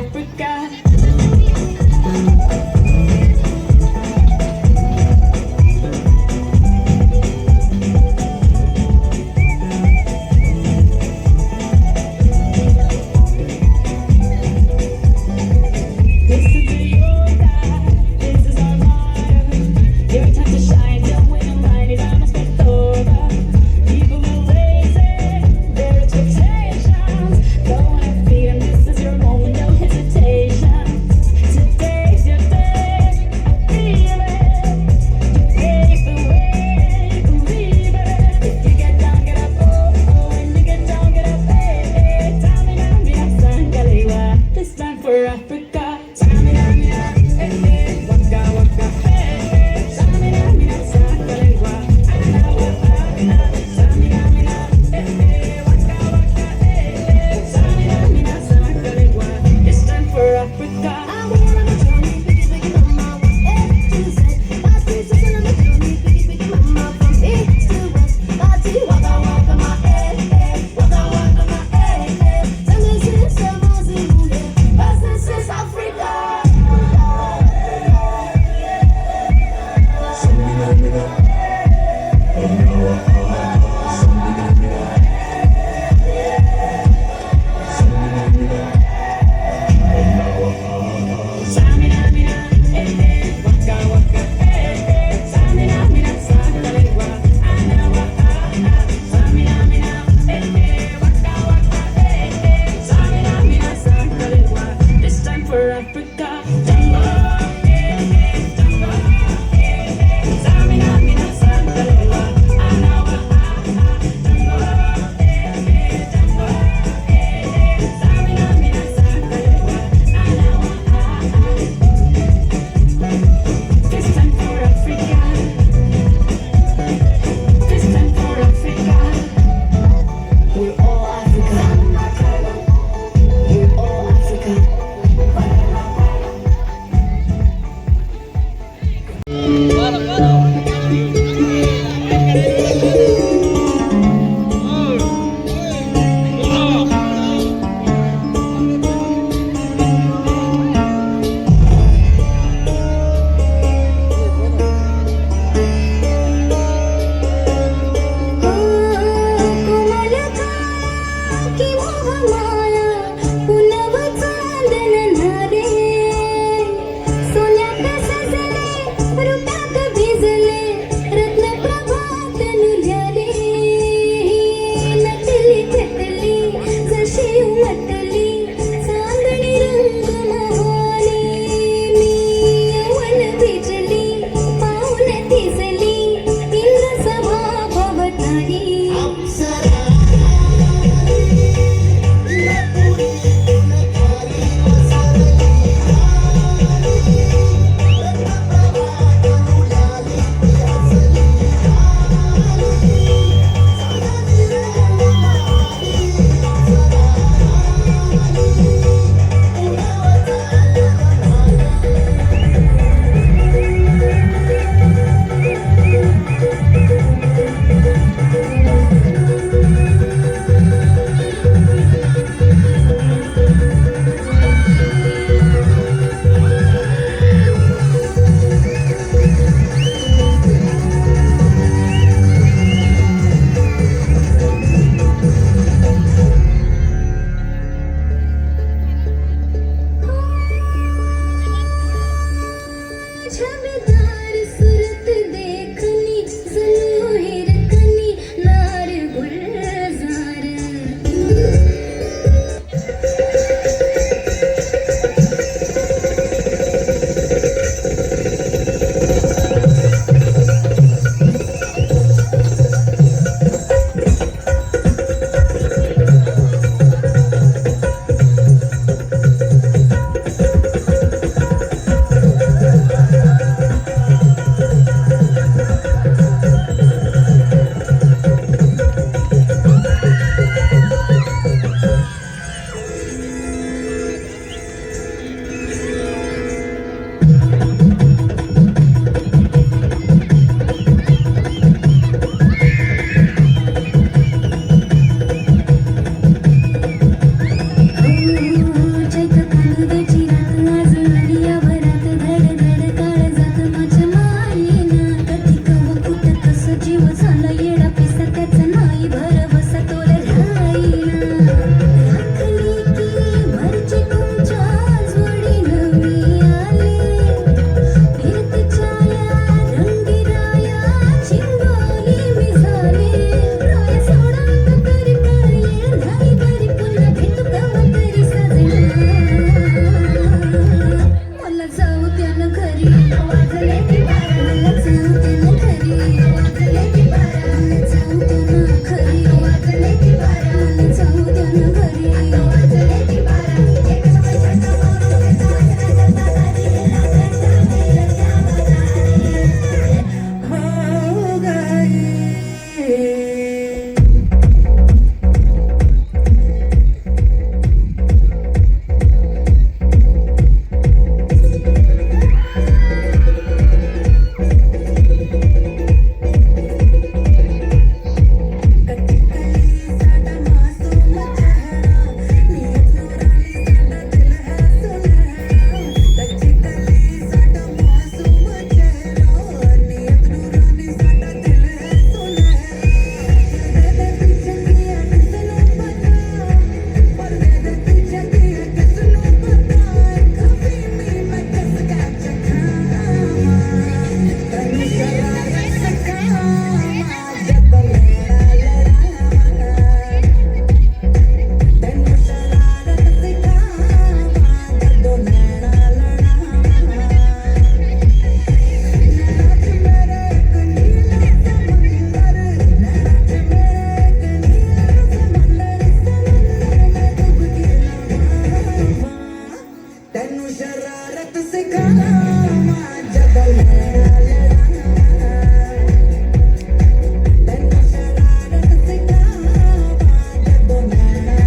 Africa. Listen to yoga, this is our motto. Your time to shine, don't wait in line, you don't expect over. People are raising their expectations. Go on and feed them, this is your moment, no hesitation. Today's your day. तेनू शरारत सिखाना जब मेरा लड़ाना तेनू शरारत सिखाना जब मेरा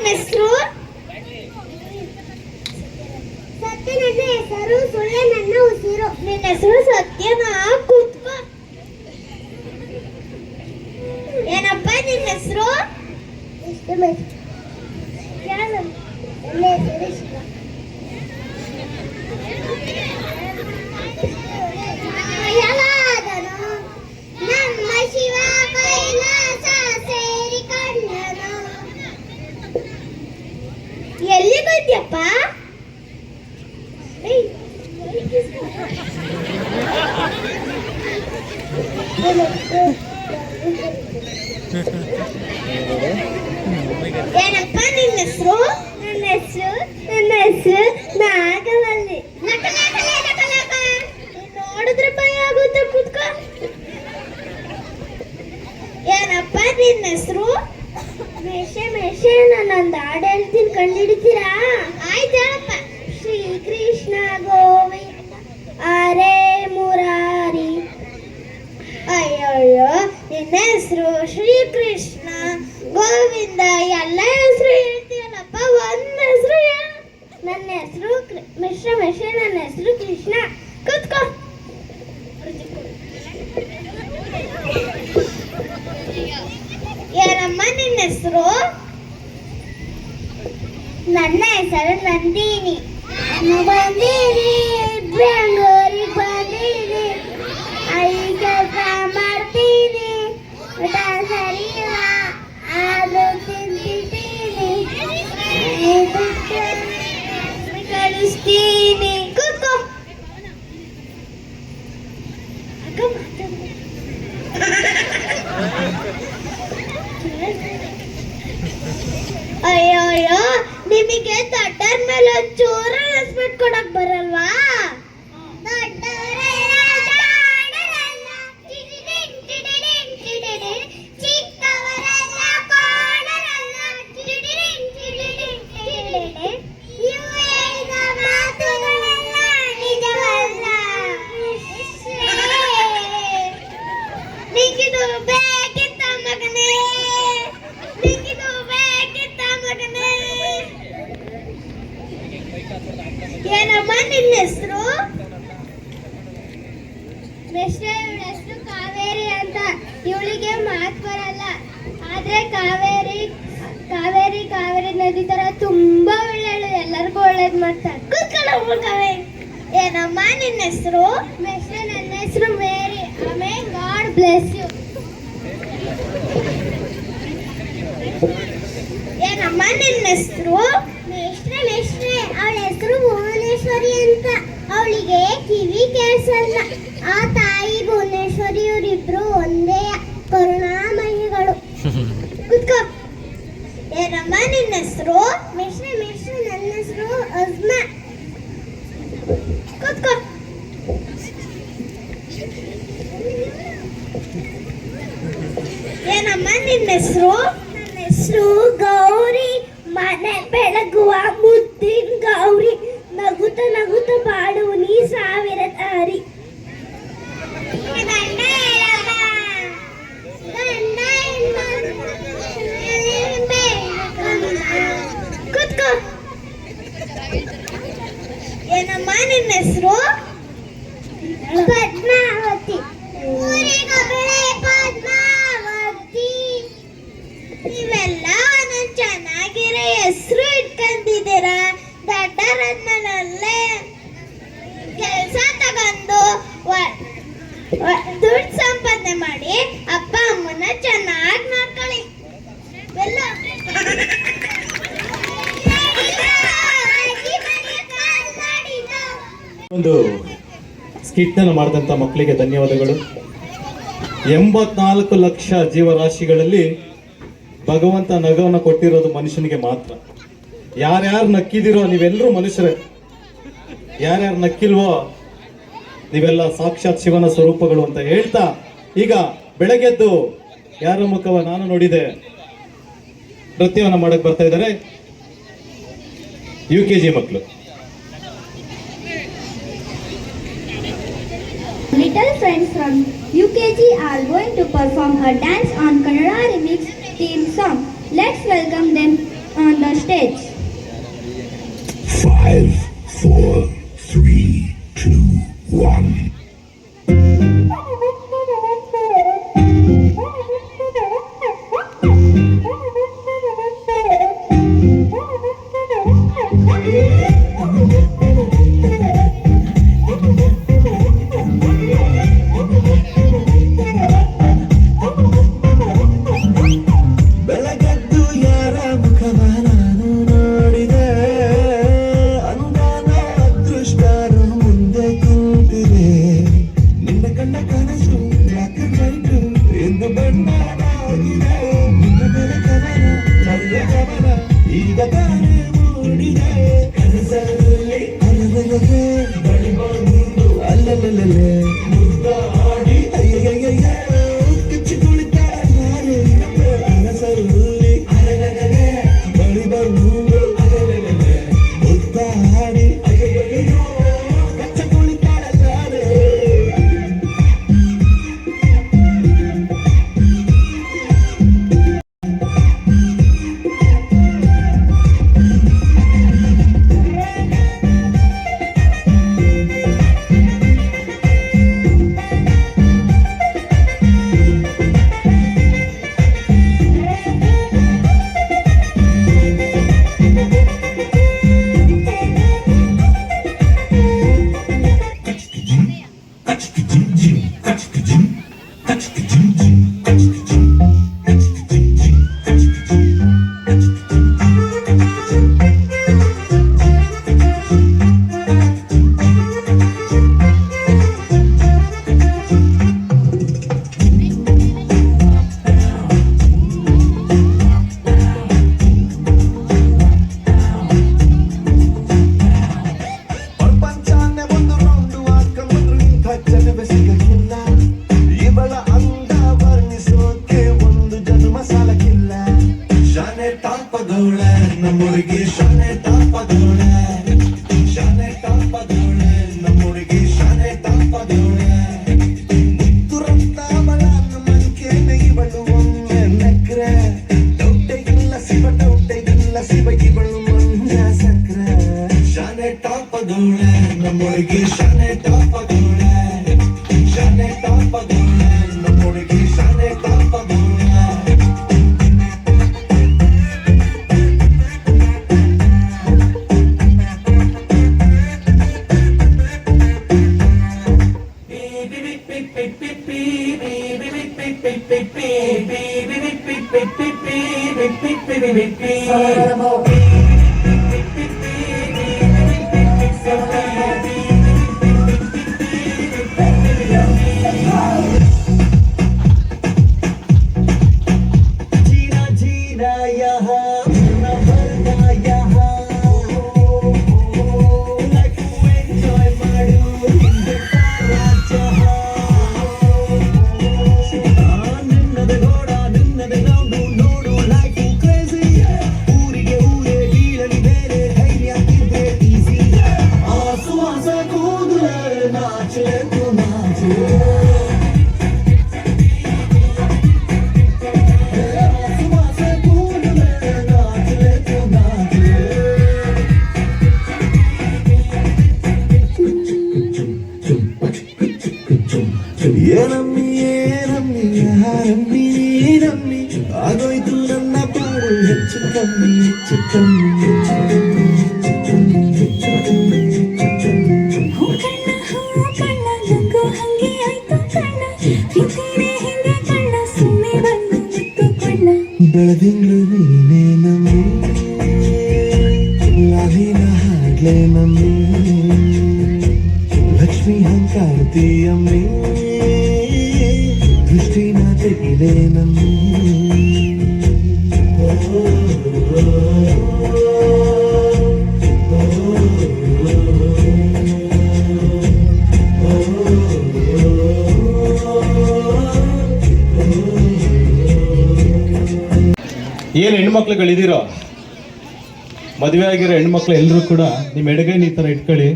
ಹೆಸರು ಸತ್ಯ, ನನ್ನ ಹೆಸರು ಸುಳ್ಳೆ, ನನ್ನ ಉಸಿರು. ನಿನ್ನ ಹೆಸರು ಸತ್ಯನಾ? ಕೂತ್ಕೋ. ಏನಪ್ಪ ನಿನ್ನ ಹೆಸರು? ನಮ್ಮ ಶಿವ ಕೈಲಾಸ ಸೇರಿ ಕಂಡನು. ಎಲ್ಲಿಗೋದ್ಯಪ್ಪ? ಏನಪ್ಪ ನಿನ್ನ ಹೆಸರು? ನನ್ನ ಹೆಸರು ನಾಗವಲ್ಲಿ. ನೋಡಿದ್ರೆ ಭಯ ಆಗುತ್ತೆ, ಕೂತ್ಕೋ. ಏನಪ್ಪ ನಿನ್ನ ಹೆಸರು? ಮೇಷೆ, ನಾನೊಂದು ಹಾಡು ಹೇಳ್ತೀನಿ, ಕಂಡಿಡ್ತೀರಾ? ಆಯ್ತು ಹೇಳಪ್ಪ. ಶ್ರೀಕೃಷ್ಣ ಗೋವಿಂದ ಹರೇ ಮುರಾರಿ. ಅಯ್ಯಯ್ಯೋ, ನಿನ್ನ ಹೆಸರು ಶ್ರೀಕೃಷ್ಣ ಗೋವಿಂದ, ಎಲ್ಲ ಹೆಸರು ಹೇಳ್ತೀಯಲ್ಲಪ್ಪ, ಒಂದು ಹೆಸರು ಹೇಳ. ನನ್ನ ಹೆಸರು ಮಿಶ್ರ, ನನ್ನ ಹೆಸರು ಕೃಷ್ಣ. ಕೂತ್ಕೋ. ಏನಮ್ಮ ನಿನ್ನ ಹೆಸರು? ನನ್ನ ಹೆಸರು ನಂದಿನಿ. ಬಂದೀನಿ, ಬೆಂಗಳೂರಿಗೆ ಬಂದೀನಿ. ಅಲ್ಲಿ ಕೆಲಸ ಮಾಡ್ತೀನಿ, ಊಟ ಸರಿ ಇಲ್ಲ ಆದ್ರೂ ತಿಂತೀನಿ, ಕಳಿಸ್ತೀನಿ. ಕೂತ್ಕೋ. ಅಯ್ಯೋ, ನಿಮಗೆ ದೊಡ್ಡರ ಮೇಲೆ ಒಂಚೂರ ರೆಸ್ಪೆಕ್ಟ್ ಕೊಡಕ್ ಬರಲ್ವಾ? ಏನಮ್ಮ ನಿನ್ನ ಹೆಸರು? ಹೆಸರು ಕಾವೇರಿ ಅಂತ. ಇವಳಿಗೆ ಮಾತು ಬರಲ್ಲ, ಆದ್ರೆ ಕಾವೇರಿ ನದಿ ತರ ತುಂಬಾ ಒಳ್ಳೆಯಳು, ಎಲ್ಲರಿಗೂ ಒಳ್ಳೇದ್ ಮಾಡ್ತಾರೆ. ಕಾವೇರಿ. ಏನಮ್ಮ ನಿನ್ನ ಹೆಸರು? ನನ್ನ ಹೆಸರು ಮೇರಿ. ಆಮೇಲೆ ಗಾಡ್ ಬ್ಲೆಸ್ ಯು. ಏನಮ್ಮ ನಿನ್ನ ಹೆಸರು? ಮೇಷ್ಟ್ರೆ, ಅವಳ ಹೆಸರು ಭುವನೇಶ್ವರಿ ಅಂತ. ಅವಳಿಗೆ ಕಿವಿ ಕೇಳಿಸಲ್ಲ. ಆ ತಾಯಿ ಭುವನೇಶ್ವರಿ ಇವರಿಬ್ರು ಒಂದೇ ಕರುಣಾಮಯಿಗಳು. ಕುತ್ಕೋ. ಏನಮ್ಮ ನಿನ್ನ ಹೆಸರು? ಮೇಷ್ಟ್ರೆ, ನನ್ನ ಹೆಸರು ಅಜ್ಮಾ. ಕುತ್ಕೋ. ಏನಮ್ಮ ನಿನ್ನ ಹೆಸರು? ನನ್ನ ಹೆಸರು ಗೌರಿ. ಮನೆ ಬೆಳಗುವ ಮುದ್ದಿನ ಗೌರಿ. ನಗುತ್ತ ಬಾಡು ನೀ ಸಾವಿರ ದಾರಿ. ಕುತ್ಕೋ. ಏನಮ್ಮ ನಿನ್ನ ಹೆಸರು? ಪದ್ಮಾವತಿ. ಪದ್ಮಾವತಿ. ನೀವೆಲ್ಲ ಒಂದೊಂದು ಚೆನ್ನಾಗಿರೋ ಹೆಸರು ಇಟ್ಕೊಂಡಿದ್ದೀರಾ. ದಡ್ಡರನ್ನಲ್ಲೇ ಕೆಲಸ ತಗೊಂಡು ದುಡ್ಡು ಸಂಪಾದನೆ ಮಾಡಿ ಅಪ್ಪ ಅಮ್ಮನ ಚೆನ್ನಾಗಿ ನೋಡ್ಕೊಳ್ಳಿ. ಒಂದು ಸ್ಕಿಟ್ನ ಮಾಡಿದಂಥ ಮಕ್ಕಳಿಗೆ ಧನ್ಯವಾದಗಳು. 84 ಲಕ್ಷ ಜೀವರಾಶಿಗಳಲ್ಲಿ ಭಗವಂತ ನಗವನ್ನು ಕೊಟ್ಟಿರೋದು ಮನುಷ್ಯನಿಗೆ ಮಾತ್ರ. ಯಾರ್ಯಾರು ನಕ್ಕಿದಿರೋ ನೀವೆಲ್ಲರೂ ಮನುಷ್ಯರೇ, ಯಾರ್ಯಾರು ನಕ್ಕಿಲ್ವೋ ನೀವೆಲ್ಲ ಸಾಕ್ಷಾತ್ ಶಿವನ ಸ್ವರೂಪಗಳು ಅಂತ ಹೇಳ್ತಾ, ಈಗ ಬೆಳಗ್ಗೆದ್ದು ಯಾರ ಮುಖವ ನಾನು ನೋಡಿದೆ ನೃತ್ಯವನ್ನು ಮಾಡಕ್ ಬರ್ತಾ ಇದ್ದಾರೆ UKG ಮಕ್ಕಳು. Little friends from UKG are going to perform a dance on Kannada remix theme song. Let's welcome them on the stage. 5, 4, 3, 2, 1. ಬೆಳಗದ್ದು ಯಾರ ಮುಖವ ನಾನು ನೋಡಿದೆ, ಅಂದಾನ ಅದೃಷ್ಟರು ಮುಂದೆ ಕೂತಿದೆ. ನಿನ್ನ ಕಣ್ಣ ಕನಸು ಬ್ಲಾಕ್ ಅಂಡ್ ವೈಟ್ ಎಂದು ಬಣ್ಣವಾಗಿದೆ. ನಿನ್ನ ಮೇಲೆ ಕವನ ಬರೆಯ ಕವನ ಈಗ ತಾನೇ ಮೂಡಿದೆ. ಕನಸಲ್ಲಿ ಅರವರೆಗೆ ಬಳಿ ಬಂದು ಅಲ್ಲಲ್ಲೇ ಮುದ್ದ ಆಡಿ ಅಯ್ಯಯ್ಯ ಕಿಚ್ಚಿ ಕುಳಿತಾಳೆ ನಾನೇ. ಕನಸಲ್ಲಿ ಅರವರೆಗೆ ಬಳಿ ಬಂದು ಅಲ್ಲಲ್ಲೇ ಮುದ್ದ ಆಡಿ ಅಯ್ಯಯ್ಯ ಕಿಚ್ಚಿ ಕುಳಿತಾಳೆ ನಾನೇ. ಪ್ರಪಂಚನೇ ಒಂದು ರೌಂಡು ಹಾಕೊಂಡ್ರು ಇಂಥ ಜನವೇ ಸಿಗಲಿಲ್ಲ. ಇವಳ ಅಂದ ವರ್ಣಿಸೋಕೆ ಒಂದು ಜನ್ಮ ಸಾಲಕ್ಕಿಲ್ಲ. ಶಾನೆ ಟಾಪದವಳೆ ನಮ್ಮುಡುಗಿ, ಶಾನೆ ಟಾಪದವಳೆ, ಶಾನೆ ಟಾಪದವಳೆ ನಮ್ಮುಡುಗಿ, ಶಾನೆ ಟಾಪದವಳೆ. ಮುತ್ತುರಂತ ಅವಳ ಮಂಕೇನೆ ಇವಳು ಒಮ್ಮೆ ನಕ್ರೆ. ಡೌಟೆ ಇಲ್ಲ ಶಿವ, ಡೌಟೆ ಇಲ್ಲ ಶಿವ, ಇವಳು ಮಂಡ್ಯ ಸಕ್ರೆ. ಶಾನೆ ಟಾಪದವಳೆ ನಮ್ಮುಡುಗಿ, ಶಾನೆ ಟಾಪದವಳೆ, ಶಾನೆ ಟಾಪದವಳೆ ನಮ್ಮುಡುಗಿ, ಶಾನೆ ಟಾಪದವಳೆ. जीना जीना यहाँ ना भरना यहाँ. Life enjoy ಮಾಡು ಹಿಂದೆ ಜಹಾ. ನಿನ್ನದೆ ಗೋಡ ನಿನ್ನದೆ ಗ್ರೌಂಡು ನೋಡು ಲೈಫ್ ಕ್ರೇಜಿ. ಊರಿಗೆ ಊರೇ ಬೀಳಲಿ ಬೇರೆ ಧೈರ್ಯ ಇದ್ರೆ ಈಸಿ. ಆಸುವಾಸ ಕೂದಲೇ ನಾಚೆ ತು ನಾಚೆ. ಆಸುವಾಸ ಕೂದಲೇ ನಾಚೆ ತು ನಾಚೆ. ಏನಮ್ಮಿ ಏನಮ್ಮಿ ಯಾರಮ್ಮಿ ನೀನಮ್ಮಿ, ಆಗೋಯ್ತು ನನ್ನ ಪಾಡು ಹೆಚ್ಚು ಕಮ್ಮಿ ಹೆಚ್ಚು ಕಮ್ಮಿ ಹೆಚ್ಚು ಕಮ್ಮಿ ಹೆಚ್ಚು ಕಮ್ಮಿ ಹೆಚ್ಚು ಕಮ್ಮಿ ಹೆಚ್ಚು ಕಮ್ಮಿ. ಹೂ ಕಣ್ಣ ನಂಗೂ ಹಂಗೆ ಆಯ್ತು ಕಣ್ಣ, ಪ್ರೀತಿನೇ ಹಿಂಗೆ ಕಣ್ಣ, ಸುಮ್ಮನೆ ಬಂದು ಮುತ್ತು ಕಣ್ಣ. ಬೆಳದಿಂಗಳು ನೀನೇ ನಮ್ಮಿ, ಲಾಲಿನ ಹಾಡ್ಲೆ ನಮ್ಮಿ, ಲಕ್ಷ್ಮಿ ಹಂಗ್ ಕಾಡ್ತೀಯಮ್ಮಿ, ದೃಷ್ಟಿನ ತೆಗಿಲೆ ನಮ್ಮಿ. ಏನು ಹೆಣ್ಮಕ್ಳುಗಳಿದ್ದೀರೋ, ಮದುವೆ ಆಗಿರೋ ಹೆಣ್ಮಕ್ಳು ಎಲ್ಲರೂ ಕೂಡ ನಿಮ್ಮ ಎಡಗೈನ ಈ ಥರ ಇಟ್ಕೊಳ್ಳಿ.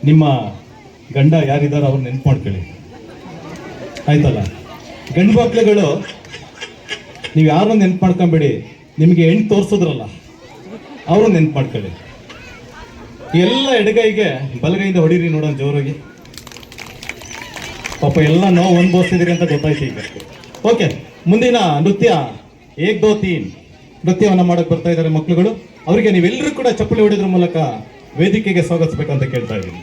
ನಿಮ್ಮ ಗಂಡ ಯಾರಿದ್ದಾರೋ ಅವ್ರು ನೆನ್ಪು ಮಾಡ್ಕೊಳ್ಳಿ, ಆಯ್ತಲ್ಲ. ಗಂಡು ಮಕ್ಳುಗಳು ನೀವು ಯಾರನ್ನೂ ನೆನ್ಪು ಮಾಡ್ಕೊಂಬೇಡಿ, ನಿಮಗೆ ಹೆಣ್ಣು ತೋರಿಸಿದ್ರಲ್ಲ ಅವರು ನೆನ್ಪು ಮಾಡ್ಕೊಳ್ಳಿ. ಎಲ್ಲ ಎಡಗೈಗೆ ಬಲಗೈಯಿಂದ ಹೊಡೀರಿ ನೋಡೋಣ ಜೋರಾಗಿ. ಪಾಪ ಎಲ್ಲ ನೋವು ಅನುಭವಿಸ್ತಿದ್ದೀರಿ ಅಂತ ಗೊತ್ತಾಯ್ತು ಈಗ. ಓಕೆ, ಮುಂದಿನ ನೃತ್ಯ ಏಕ್ ದೋ ತೀನ್ ನೃತ್ಯವನ್ನು ಮಾಡಕ್ಕೆ ಬರ್ತಾ ಇದ್ದಾರೆ ಮಕ್ಕಳುಗಳು. ಅವರಿಗೆ ನೀವೆಲ್ಲರೂ ಕೂಡ ಚಪ್ಪಲಿ ಹೊಡೆಯೋದ್ರ ಮೂಲಕ ವೇದಿಕೆಗೆ ಸ್ವಾಗತಿಸಬೇಕಂತ ಕೇಳ್ತಾ ಇದ್ದೀನಿ.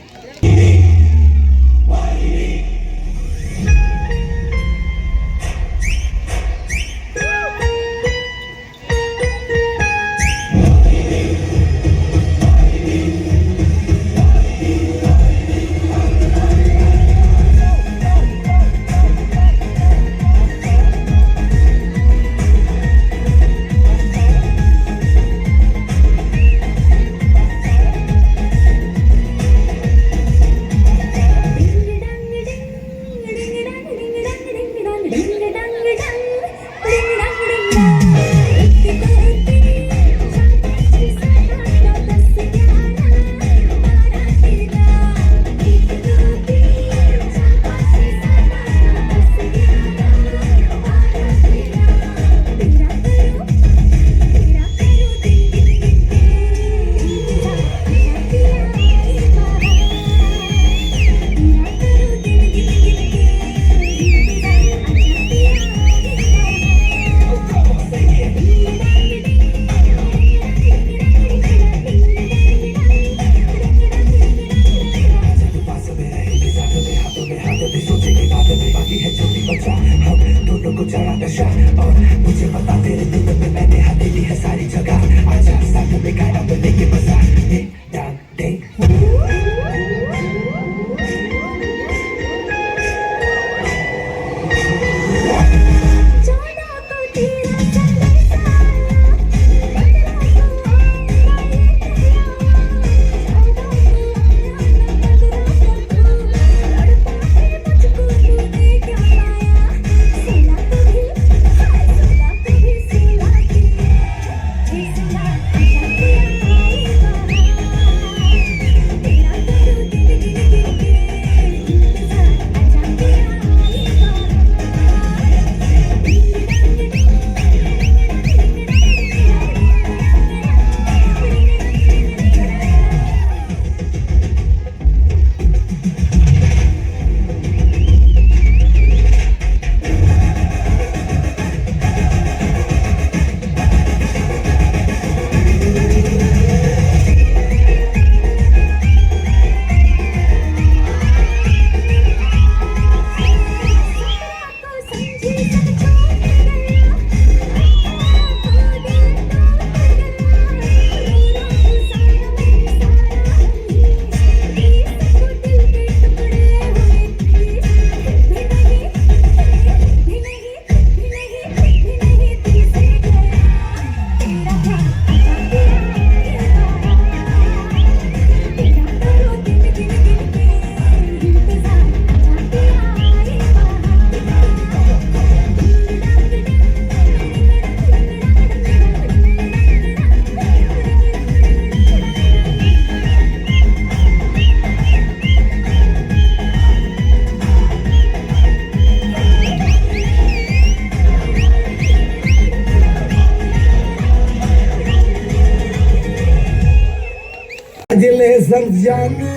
ಜಾನು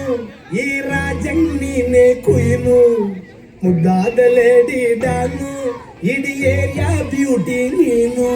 ಈ ರಾಜಣ್ಣೀನೆ ಕುಯ್ನು ಮುದ್ದಾದ ಲೇಡಿ ಡಾನು ಇಡೀ ಏರಿಯಾ ಬ್ಯೂಟಿ ನೀನು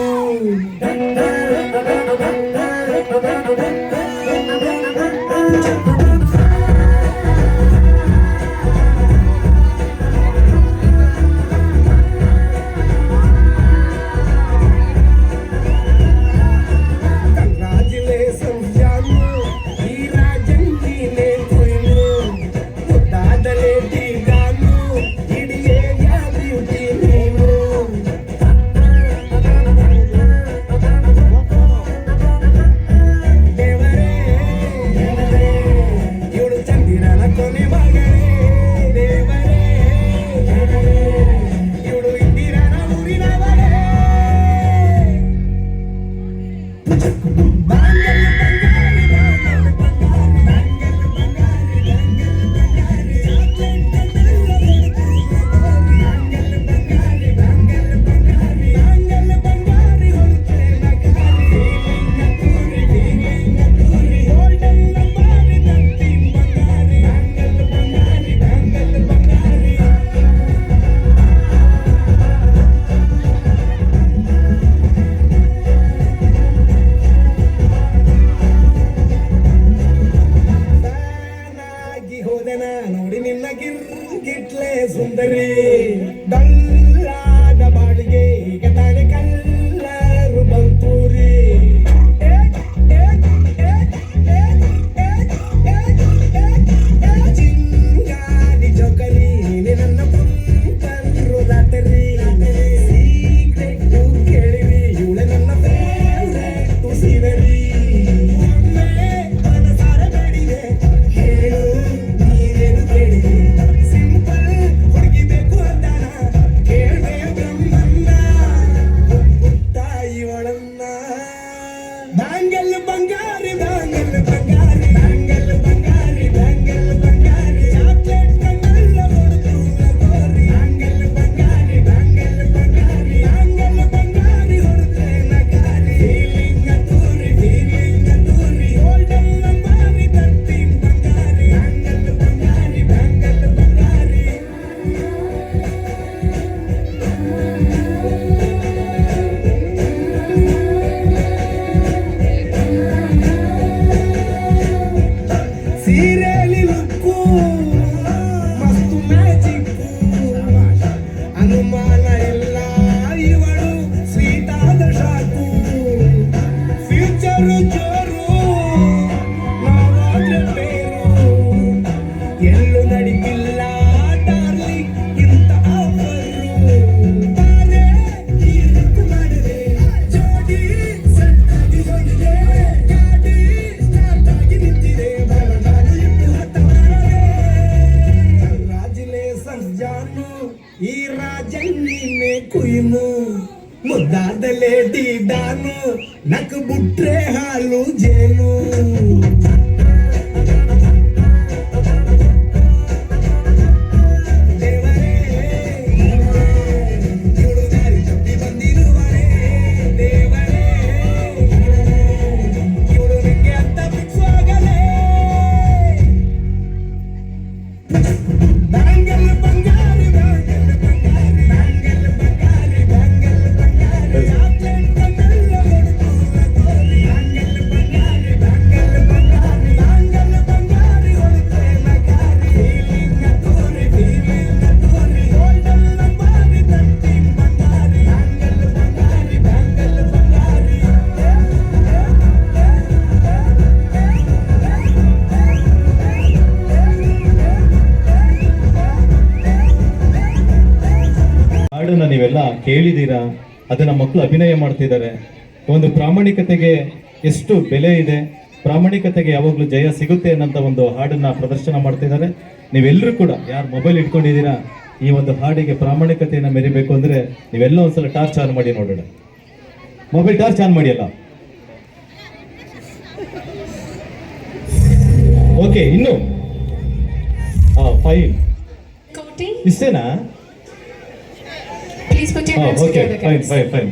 ಸೀರೆಲಿ ಲುಕ್ಕು ಮಸ್ತು ಮ್ಯಾಜಿಕ್ಕು ಅನುಮಾನ ಇಲ್ಲ ಇವಳು ಸ್ವೀಟ್ ಆದ ಶಾಕು ಫ್ಯೂಚರು ಜೋರು ನಾವಾದ್ರೆ ಬೇರು ಎಲ್ಲೂ ನಡೀತಿಲ್ಲ ಡಾರ್ಲಿಂಗ್ ಇಂಥ ಆಫರು ತಾನೇ ಈ ಲುಕ್ ಮಾಡಿದೆ ಜೋಡಿ ಸೆಟ್ಟಾಗಿ ಹೋಗಿದೆ ಗಾಡಿ ಸ್ಟಾರ್ಟ್ ಆಗಿ ನಿಂತಿದೆ ಜಾನು ಈ ರಾಜಣ್ಣೀನೆ ಕುಯ್ನು ಮುದ್ದಾದ ಲೇಡಿ ದಾನು ನಕ್ ಬುಟ್ರೆ ಹಾಲು ಜೇನು ದೇವರೇ ಇವಳು ದಾರಿ ತಪ್ಪಿ ಬಂದಿರುವರೆ ದೇವರೇ ಇವಳು ನಿಂಗೆ ಅಂತ ಫಿಕ್ಸ್ ಆಗಲೇ ಬ್ಯಾಂಗಲ್ ಬಂಗಾರಿ ಬ್ಯಾಂಗಲ್ ಬಂಗಾರಿ ಬ್ಯಾಂಗಲ್ ಬಂಗಾರಿ ಬ್ಯಾಂಗಲ್ ಬಂಗಾರಿ ಚಾಕ್ಲೇಟ್ ಕಣ್ಣೆಲ್ಲ ಹೊಡೆದು ಗೋರಿ ಬ್ಯಾಂಗಲ್ ಬಂಗಾರಿ ಬ್ಯಾಂಗಲ್ ಬಂಗಾರಿ ಬ್ಯಾಂಗಲ್ ಬಂಗಾರಿ ಹೊಡೆದ್ರೆ ನಗಾರಿ ಫೀಲಿಂಗ್ ತೋರಿ ಗೋಲ್ಡನ್ ನಂಬಾರಿ ತಟ್ಟಿ ಬಂಗಾರಿ ಬ್ಯಾಂಗಲ್ ಬಂಗಾರಿ ಬ್ಯಾಂಗಲ್ ಬಂಗಾರಿ ಹಾಡನ್ನ ನೀವೆಲ್ಲ ಕೇಳಿದ್ದೀರಾ, ಅದನ್ನ ಮಕ್ಕಳು ಅಭಿನಯ ಮಾಡ್ತಿದ್ದಾರೆ. ಒಂದು ಪ್ರಾಮಾಣಿಕತೆಗೆ ಎಷ್ಟು ಬೆಲೆ ಇದೆ, ಪ್ರಾಮಾಣಿಕತೆಗೆ ಯಾವಾಗಲೂ ಜಯ ಸಿಗುತ್ತೆ ಅನ್ನೋಂಥ ಒಂದು ಹಾಡನ್ನ ಪ್ರದರ್ಶನ ಮಾಡ್ತಿದ್ದಾರೆ. ನೀವೆಲ್ಲರೂ ಕೂಡ ಯಾರು ಮೊಬೈಲ್ ಇಟ್ಕೊಂಡಿದ್ದೀರಾ, ಈ ಒಂದು ಹಾಡಿಗೆ ಪ್ರಾಮಾಣಿಕತೆಯನ್ನು ಮೆರಿಬೇಕು ಅಂದ್ರೆ ನೀವೆಲ್ಲ ಒಂದ್ಸಲ ಟಾರ್ಚ್ ಆನ್ ಮಾಡಿ ನೋಡೋಣ. ಮೊಬೈಲ್ ಟಾರ್ಚ್ ಆನ್ ಮಾಡಿ ಅಲ್ಲ. ಓಕೆ, ಇನ್ನು ಫೈಲ್ ಇಷ್ಟೇನಾ? Please put your hands okay, together, fine guys. Fine fine.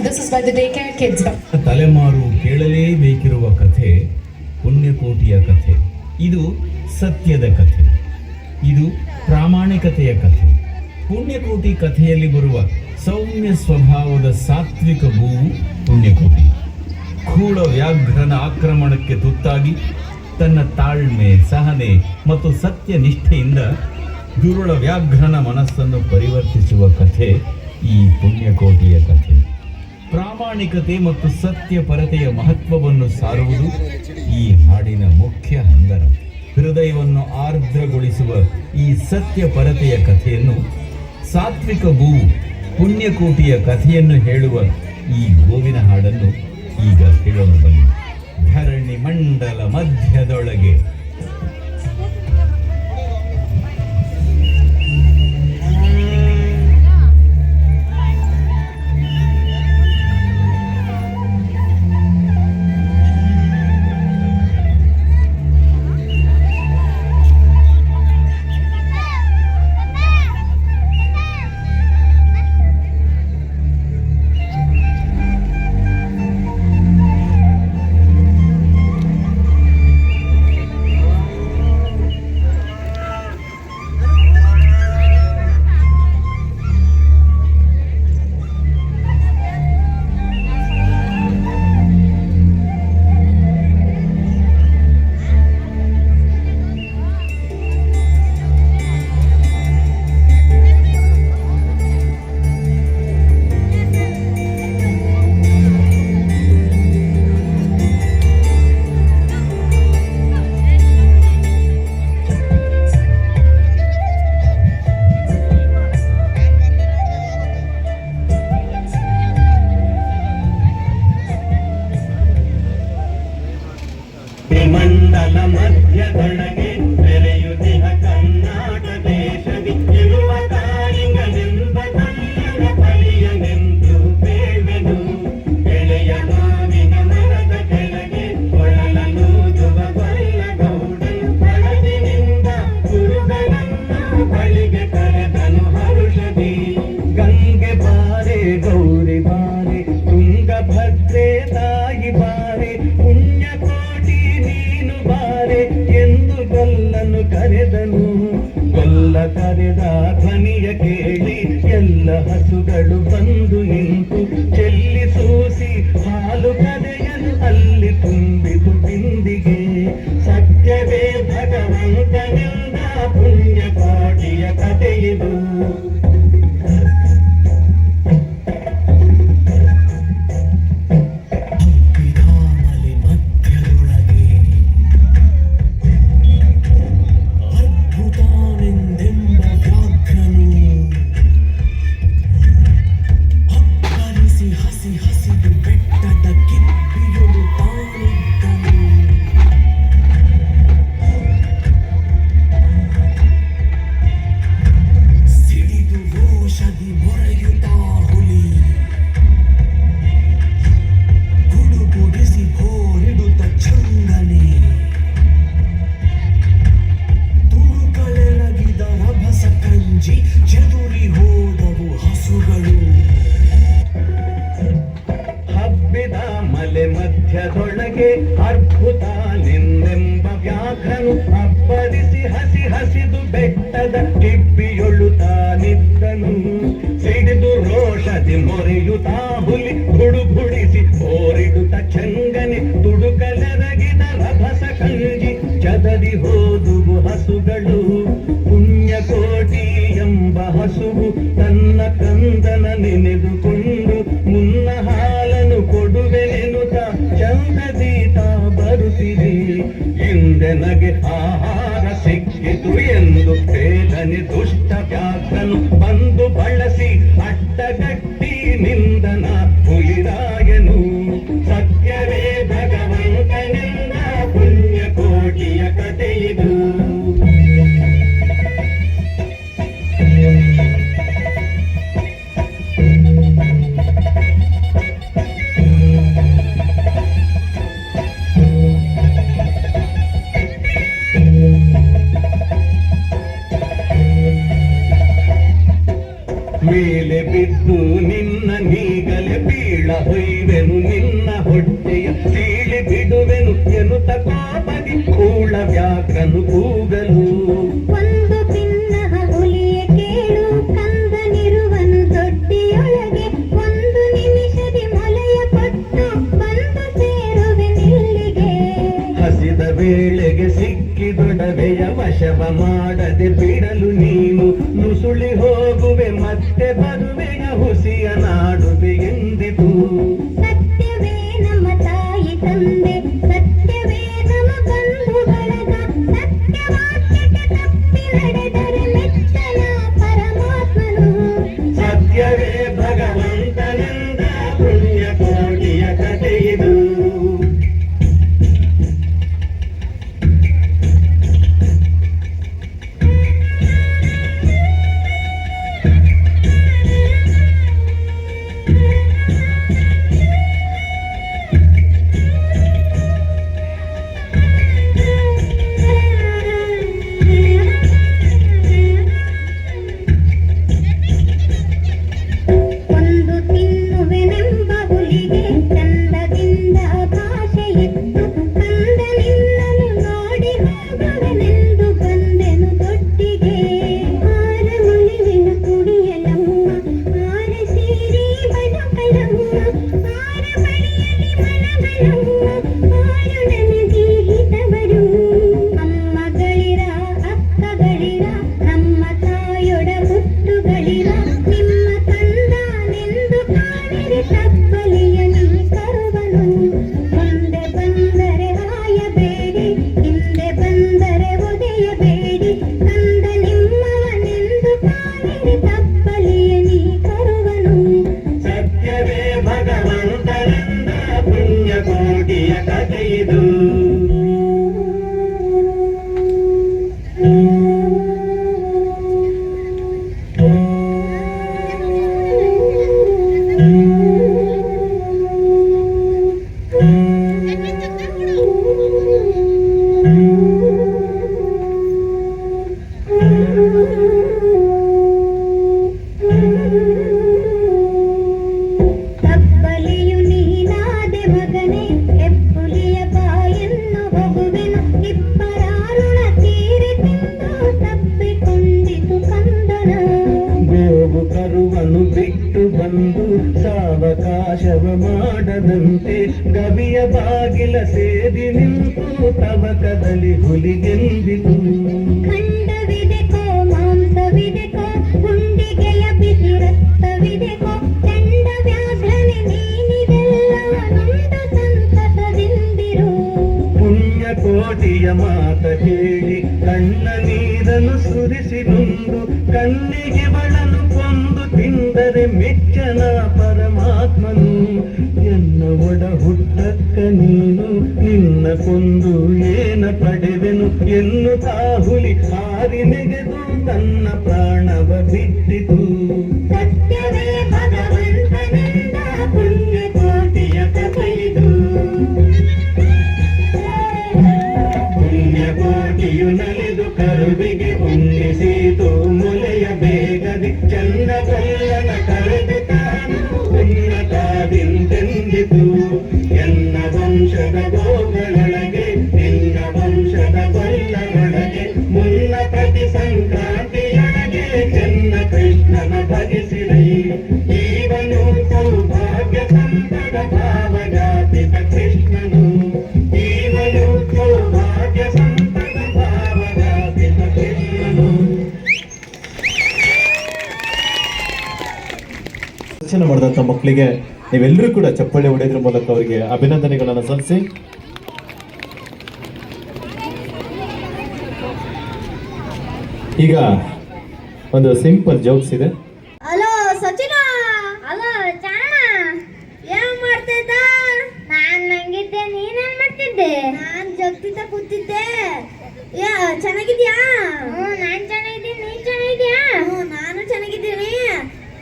This is by the Daycare Kids. ತಲೆಮಾರು ಕೇಳಲೇಬೇಕಿರುವ ಕಥೆ ಪುಣ್ಯಕೋಟಿಯ ಕಥೆ. ಇದು ಸತ್ಯದ ಕಥೆ, ಇದು ಪ್ರಾಮಾಣಿಕತೆಯ ಕಥೆ. ಪುಣ್ಯಕೋಟಿ ಕಥೆಯಲ್ಲಿ ಬರುವ ಸೌಮ್ಯ ಸ್ವಭಾವದ ಸಾತ್ವಿಕ ಗೋವು ಪುಣ್ಯಕೋಟಿ. ಖೂಳ ವ್ಯಾಘ್ರನ ಆಕ್ರಮಣಕ್ಕೆ ತುತ್ತಾಗಿ ತನ್ನ ತಾಳ್ಮೆ, ಸಹನೆ ಮತ್ತು ಸತ್ಯ ನಿಷ್ಠೆಯಿಂದ ದುರುಳ ವ್ಯಾಘ್ರನ ಮನಸ್ಸನ್ನು ಪರಿವರ್ತಿಸುವ ಕಥೆ ಈ ಪುಣ್ಯಕೋಟಿಯ ಕಥೆ. ಪ್ರಾಮಾಣಿಕತೆ ಮತ್ತು ಸತ್ಯ ಪರತೆಯ ಮಹತ್ವವನ್ನು ಸಾರುವುದು ಈ ಹಾಡಿನ ಮುಖ್ಯ ಹಂದರ. ಹೃದಯವನ್ನು ಆರ್ದ್ರಗೊಳಿಸುವ ಈ ಸತ್ಯ ಪರತೆಯ ಕಥೆಯನ್ನು, ಸಾತ್ವಿಕ ಗೋವು ಪುಣ್ಯಕೋಟಿಯ ಕಥೆಯನ್ನು ಹೇಳುವ ಈ ಗೋವಿನ ಹಾಡನ್ನು ಈಗ ಕೇಳೋಣ ಬನ್ನಿ. ಧರಣಿ ಮಂಡಲ ಮಧ್ಯದೊಳಗೆ ಮಂಡಲ ಮಧ್ಯದೊಳಗೆ ಬೆರೆಯುತ್ತಿಹ ಕರ್ನಾಟ ದೇಶದಿ ಇರುವ ತಾಳಿಗನೆಂಬ ಕನ್ನಡ ಪಳಿಯನೆಂದು ಬೇಳ್ವೆನು. ಎಳೆಯ ಮಾವಿನ ಮರದ ಕೆಳಗೆ ಕೊಳಲ ಮಧ್ಯದೊಳಗೆ ಅದ್ಭುತ ನಿಂದೆಂಬ ವ್ಯಾಘ್ರನು ಅಬ್ಬರಿಸಿ ಹಸಿದು ಬೆಟ್ಟದ ಕಿಬ್ಬಿಯೊಳುತ್ತಾನಿದ್ದನು. ಸಿಡಿದು ರೋಷದಿ ಮೊರೆಯುತ್ತಾ ಹುಲಿ ಬುಡುಬುಡಿಸಿ ಓರಿಡುತ್ತ ಚಂಗನೆ ತುಡುಕಲೆರಗಿದ ರಭಸ ಕಂಜಿ ಚದರಿ ಹೋದುವು ಹಸುಗಳು. ಪುಣ್ಯಕೋಟಿ ಎಂಬ ಹಸುವು ತನ್ನ ಕಂದನ ನೆನೆದುಕೊಂಡು ಮುನ್ನ ಹಾಲನ್ನು ಕೊಡುವೆನೆನುತ ಚಂದದೀತ ಬರುತ್ತಿದೆ. ಹಿಂದೆನಗೆ ಆಹಾರ ಸಿಕ್ಕಿತು ಎಂದು ಬೇಗನೆ ದುಷ್ಟ ವ್ಯಾಘ್ರನು ಬಂದು ಬಳಸಿ ಅಡ್ಡಗಟ್ಟಿ ನಿಂದನ ಹುಲಿರಾಯನು. ಸತ್ಯವೇ ಭಗವಂತನೆಂದ ಪುಣ್ಯಕೋಟಿಯ ಕಥೆಯಿದು. ಮೇಲೆ ಬಿದ್ದು ನಿನ್ನ ನೀಗಲೆ ಬೀಳ ಹೊಯ್ವೆನು ನಿನ್ನ ಹೊಟ್ಟೆಯ ಸೀಳಿ ಬಿಡುವೆನು ಎನ್ನುತ್ತ ಕೋಪದಿ ಕೂಳ ವ್ಯಾಘ್ರನು ಕೂಗಲು. ಒಂದು ಭಿನ್ನ ಹುಲಿಯ ಕೇಳು ಕಂದನಿರುವನು ದೊಡ್ಡಿಯೊಳಗೆ. ಒಂದು ನಿಮಿಷದಿ ಮೊಲೆಯ ಕೊಟ್ಟು ಬಂದು ಸೇರುವೆ ನಿಲ್ಲಿಗೆ. ಹಸಿದ ವೇಳೆಗೆ ಸಿಕ್ಕಿದೊಡವೆಯ ವಶವ ಮಾಡದೆ ಬಿಡಲು ನೀನು ನುಸುಳಿ ಹೋಗುವೆ ಮತ್ತೆ ಬರುವೆಯ ಹುಸಿಯ ನಾಡುವೆ ಎಂದಿತು. ಸತ್ಯವೇ ನಮ್ಮ ತಾಯಿ ತಂದೆ, ಸತ್ಯವೇ ನಮ್ಮ ಬಂಧು ಬಳಗ. ಸತ್ಯವಾಕ್ಯಕ್ಕೆ ತಪ್ಪಿ ನಡೆದರೆ ಮೆಚ್ಚನ ಪರಮಾತ್ಮನು. ಸತ್ಯವೇ ಭಗವಂತನೆಂದ ಪುಣ್ಯಕೋಟಿಯ ಕಥೆಯಿದು. ಒಂದು ತಿನ್ನುವೆನೆಂಬ ಹುಲಿಗೆ ಚಂದದಿಂದ ಭಾಷೆ ಇತ್ತು. ಕಂದ ನಿನ್ನನು ನೋಡಿ ಹೋಗುವೆನೆಂದು ಬಂದೆನು ದೊಡ್ಡಿಗೆ. ಆರ ಮುಳಿವೆನು ಕುಡಿಯಲಮ್ಮ, ಆರ ಸೀರಿ ಬದುಕಲಮ್ಮ, ಆರ ಬಳಿಯಲಿ ಮಲಗಲಮ್ಮ, ಆರು ನನಗೆ ಹಿತವರು. ಅಮ್ಮಗಳಿರ ಅಕ್ಕಗಳಿರ ನಮ್ಮ ತಾಯೊಡ ಹುಟ್ಟುಗಳಿರ. ನಿಮ್ಮ ತಂದನೆಂದು ಕಾಣಿರಿ ತಪ್ಪಲಿಯ ನೀ ಕರುವನು. ಮುಂದೆ ಬಂದರೆ ಹಾಯಬೇಡಿ, ಹಿಂದೆ ಬಂದರೆ ಒದೆಯಬೇಡಿ. ಕಂದ ನಿಮ್ಮವನೆಂದು ಕಾಣಿರಿ ತಪ್ಪಲಿಯ ನೀ ಕರುವನು. ಸತ್ಯವೇ ಭಗವಂತನೆಂದ ಪುಣ್ಯಕೋಟಿಯ ಕಥೆಯಿದು. ತಪ್ಪಲಿಯು ನೀನಾದೆ ಮಗನೇ, ಹೆಪ್ಪುಲಿಯ ಬಾಯನ್ನು ಹೋಗುವೆನು. ಇಬ್ಬರಾರುಣ ತೀರಿ ತಿಂದು ತಪ್ಪಿಕೊಂಡಿತು ಕಂದನ. ಗೋವು ಕರುವನು ಬಿಟ್ಟು ಬಂದು ಸಾವಕಾಶವ ಮಾಡದಂತೆ ಗವಿಯ ಬಾಗಿಲ ಸೇರಿ ನಿಂತು ತವಕದಲ್ಲಿ ಹುಲಿಗೆಂದಿತು. ಖಂಡವಿದೆಕೋ ಮಾಂಸವಿದೆಕೋ, ಗುಂಡಿಗೆಯ ಬಿಸಿ ರಕ್ತವಿದೆಕೋ. ಚಂಡ ವ್ಯಾಘ್ರನೆ ನೀನಿದೆಲ್ಲವನುಂಡು ಸಂತಸದಿಂದಿರು. ಪುಣ್ಯಕೋಟಿಯ ಮಾತ ಕೇಳಿ ಕಣ್ಣ ನೀರನ್ನು ಸುರಿಸಿ ನುಂದು ಕಣ್ಣಿಗೆ ಬಳಲು ಕೊಂದು ತಿಂದರೆ ಮೆಚ್ಚನ ಪರಮಾತ್ಮನು. ಎನ್ನ ಒಡ ಹುಟ್ಟಕ್ಕ ನೀನು ನಿನ್ನ ಕೊಂದು ಏನ ಪಡೆವೆನು ಎನ್ನುತ್ತಾ ಹುಲಿ ಹಾರಿ ನೆಗೆದು ತನ್ನ ಪ್ರಾಣವ ಬಿಟ್ಟಿತು. ಸತ್ಯವೇ ಭಗವಂತನೆಂದ ಪುಣ್ಯಕೋಟಿಯ ಕಥೆಯಿದು. ಪುಣ್ಯಕೋಟಿಯು ನಲಿದು ಕರುವಿಗೆ ಉಣ್ಣಿಸಿತು ಮೊಲೆಯ ಬೇಗದಿ ಚಂದ ಕಲ್ಲನ ಕರೆದು ತಾನು ಉನ್ನತಾದಿಂತೆಂದಿತು. ಎನ್ನ ಮಾಡಿದಂಥ ಮಕ್ಕಳಿಗೆ ನೀವೆಲ್ಲರೂ ಕೂಡ ಚಪ್ಪಾಳೆ ಹೊಡೆಯೋದ್ರ ಮೂಲಕ ಅವರಿಗೆ ಅಭಿನಂದನೆಗಳನ್ನು ಸಲ್ಲಿಸಿ. ಈಗ ಒಂದು ಸಿಂಪಲ್ ಜೋಕ್ಸ್ ಇದೆ. ಹಲೋ ಸಚಿನ. ಹಲೋ ಚಾಣ. ಏನ್ ಮಾಡ್ತಿದ್ದ? ನಾನ್ ನಂಗಿದ್ದೆ, ನೀನೇನ್ ಮಾಡ್ತಿದ್ದೆ? ನಾನ್ ಜಗ್ತಿದ್ದ ಕೂತಿದ್ದೆ. ಚೆನ್ನಾಗಿದ್ಯಾ? ನಾನ್ ಚೆನ್ನಾಗಿದ್ದೀನಿ, ನೀನ್ ಚೆನ್ನಾಗಿದ್ಯಾ? ನಾನು ಚೆನ್ನಾಗಿದ್ದೀನಿ.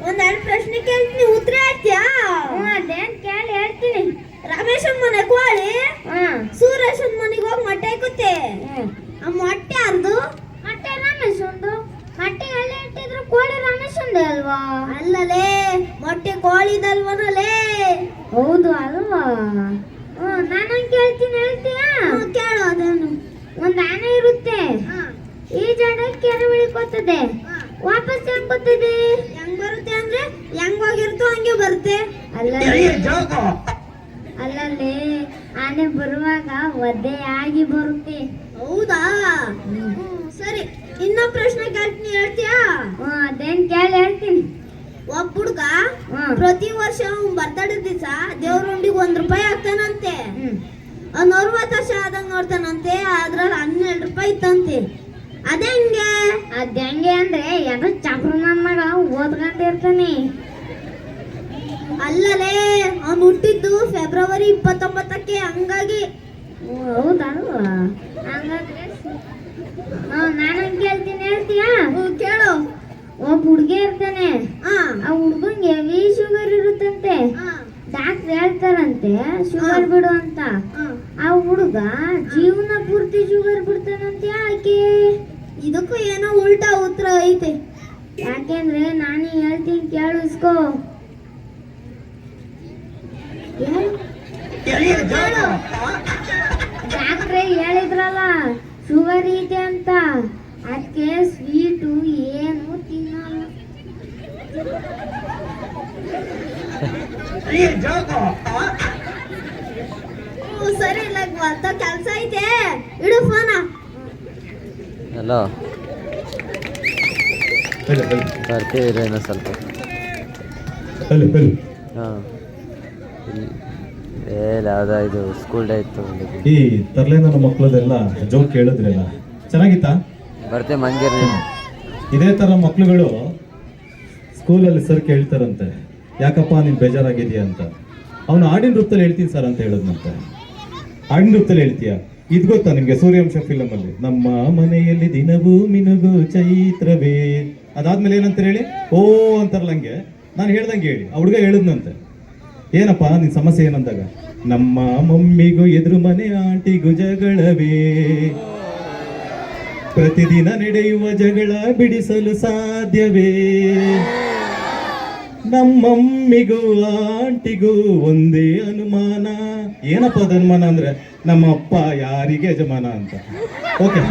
ಒಂದೆರಡು ಪ್ರಶ್ನೆ ಕೇಳ್ತೀನಿ, ಉತ್ತರ ಹೇಳ್ತೀಯಾ? ಅದೇನ್ ಕೇಳಿ ಹೇಳ್ತೀನಿ. ರಮೇಶನ್ ಮನೆ ಕೋಳಿ ಸೂರೇಶನ್ ಮನೆಗೆ ಹೋಗಿ ಮೊಟ್ಟೆ ಹಾಕುತ್ತೆ. ಆ ಮೊಟ್ಟೆ ಯಾರ್ದು? ಮೊಟ್ಟೆ ರಮೇಶಂದು. ಮೊಟ್ಟೆ ಎಲ್ಲಿ ಇಟ್ಟಿದ್ರು ಕೋಳಿ ರಮೇಶಂದೆ ಅಲ್ವಾ? ಅಲ್ಲಲೇ, ಮೊಟ್ಟೆ ಕೋಳಿದಲ್ವನಲೇ. ಹೌದು ಅಲ್ವಾ? ನಾನು ಕೇಳ್ತೀನಿ, ಹೇಳ್ತೀಯಾ? ಕೇಳು. ಅದನ್ನು ಒಂದ್ ಆನೆ ಇರುತ್ತೆ, ಈ ಜಾಡಕ್ಕೆ ಕೆರೆ ಬೆಳಿಕೋತದೆ, ವಾಪಸ್ ಹೆಂಗ್ ಬರ್ತದೆ? ಹೆಂಗ್ ಬರುತ್ತೆ ಅಂದ್ರೆ ಹೆಂಗ್ ಹೋಗಿರ್ತೋ ಹಂಗೆ ಬರುತ್ತೆ. ಅಲ್ಲಲ್ಲಿ ಆನೆ ಬರುವಾಗ ಒದ್ದೆ ಆಗಿ ಬರುತ್ತೆ. ಹೌದಾ? ಸರಿ, ಇನ್ನೊಂದ್ ಪ್ರಶ್ನೆ ಕೇಳ್ತೀನಿ, ಹೇಳ್ತೀಯಾ? ಅದೇನ್ ಕೇಳಿ ಹೇಳ್ತೀನಿ. ಒಬ್ಬ ಹುಡ್ಗ ಪ್ರತಿ ವರ್ಷ ಬರ್ತಡೇ ದಿವಸ ದೇವ್ರ ಉಂಡಿಗೆ ₹1 ಹಾಕ್ತಾನಂತೆ. 40 ವರ್ಷ ಆದಂಗ ನೋಡ್ತಾನಂತೆ, ಅದ್ರಲ್ಲಿ 12 ರೂಪಾಯಿ ಇತ್ತಂತೆ. ಅದಂಗೆ ಅಂದ್ರೆ ಯಾರೋ ಚಾಪ್ರ ನನ್ನ ಮಗ ಓದ್ಕೊಂಡಿರ್ತಾನೆ. ಅಲ್ಲಲೇ, ಅವ್ನು ಹುಟ್ಟಿದ್ದು ಫೆಬ್ರವರಿ 29ಕ್ಕೆ, ಹಂಗಾಗಿ. ಹೌದಲ್ವಾ? ಹಂಗಾದ್ರೆ ನಾನು ಕೇಳ್ತೀನಿ, ಹೇಳ್ತೀಯಾ? ಕೇಳು. ಒಬ್ಬ ಹುಡ್ಗ ಇರ್ತಾನೆ, ಆ ಹುಡ್ಗಂಗೆ ಹೆವಿ ಶುಗರ್ ಇರುತ್ತಂತೆ. ಡಾಕ್ಟರ್ ಹೇಳ್ತಾರಂತೆ ಶುಗರ್ ಬಿಡು ಅಂತ. ಆ ಹುಡುಗ ಜೀವನ ಪೂರ್ತಿ ಶುಗರ್ ಬಿಡ್ತಾನಂತೆ. ಯಾಕೆ? ಇದಕ್ಕೂ ಏನೋ ಉಲ್ಟಾ ಉತ್ತರ ಐತೆ. ಯಾಕೆಂದ್ರೆ ನಾನು ಹೇಳ್ತೀನಿ, ಕೇಳಿಸ್ಕೋ. ಡಾಕ್ಟ್ರೇ ಹೇಳಿದ್ರಲ್ಲ ಶುಗರ್ ಐತೆ ಅಂತ, ಅದಕ್ಕೆ ಸ್ವೀಟು ಏನು ತಿನ್ನಲ್ಲ. ಸರಿ, ಅಂತ ಕೆಲಸ ಐತೆ, ಇಡು ಫೋನ. ಹಲೋ, ಬರ್ತೀವಿ ಇನ್ನೂ ಸ್ವಲ್ಪ. ಹಾಂ, ಯಾವುದೋ ಇದು ಸ್ಕೂಲ್ ಡೇ ಇತ್ತು. ಈ ತರಲೆ ನನ್ನ ಮಕ್ಕಳದೆಲ್ಲ ಜೋಕ್ ಕೇಳಿದ್ರಲ್ಲ, ಚೆನ್ನಾಗಿತ್ತಾ? ಬರ್ತೀವಿ ಮಂಗಿರಿ. ಇದೇ ಥರ ಮಕ್ಳುಗಳು ಸ್ಕೂಲಲ್ಲಿ ಸರ್ ಕೇಳ್ತಾರಂತೆ, ಯಾಕಪ್ಪ ನೀನು ಬೇಜಾರಾಗಿದೆಯಾ ಅಂತ. ಅವನು ಹಾಡಿನ ರೂಪದಲ್ಲಿ ಹೇಳ್ತೀನಿ ಸರ್ ಅಂತ ಹೇಳಿದ್ನಂತೆ. ಹಾಡಿನ ರೂಪದಲ್ಲಿ ಹೇಳ್ತೀಯ? ಇದು ಗೊತ್ತಾ ನಿಮಗೆ? ಸೂರ್ಯವಂಶ ಫಿಲಮಲ್ಲಿ ನಮ್ಮ ಮನೆಯಲ್ಲಿ ದಿನವೂ ಮಿನುಗು ಚೈತ್ರವೇ, ಅದಾದ್ಮೇಲೆ ಏನಂತ ಹೇಳಿ ಓ ಅಂತಾರಲ್ಲ, ಹಂಗೆ ನಾನು ಹೇಳ್ದಂಗೆ ಹೇಳಿ. ಆ ಹುಡುಗ ಹೇಳಿದ್ನಂತೆ, ಏನಪ್ಪ ನಿನ್ನ ಸಮಸ್ಯೆ ಏನಂದಾಗ, ನಮ್ಮ ಮಮ್ಮಿಗೂ ಎದುರು ಮನೆ ಆಂಟಿಗೂ ಜಗಳವೇ, ಪ್ರತಿದಿನ ನಡೆಯುವ ಜಗಳ ಬಿಡಿಸಲು ಸಾಧ್ಯವೇ, ನಮ್ಮಮ್ಮಿಗೂ ಆಂಟಿಗೂ ಒಂದೇ ಅನುಮಾನ. ಏನಪ್ಪ ಅದು ಅನುಮಾನ ಅಂದ್ರೆ, ನಮ್ಮಪ್ಪ ಯಾರಿಗೆ ಯಜಮಾನ ಅಂತ. ಓಕೆ.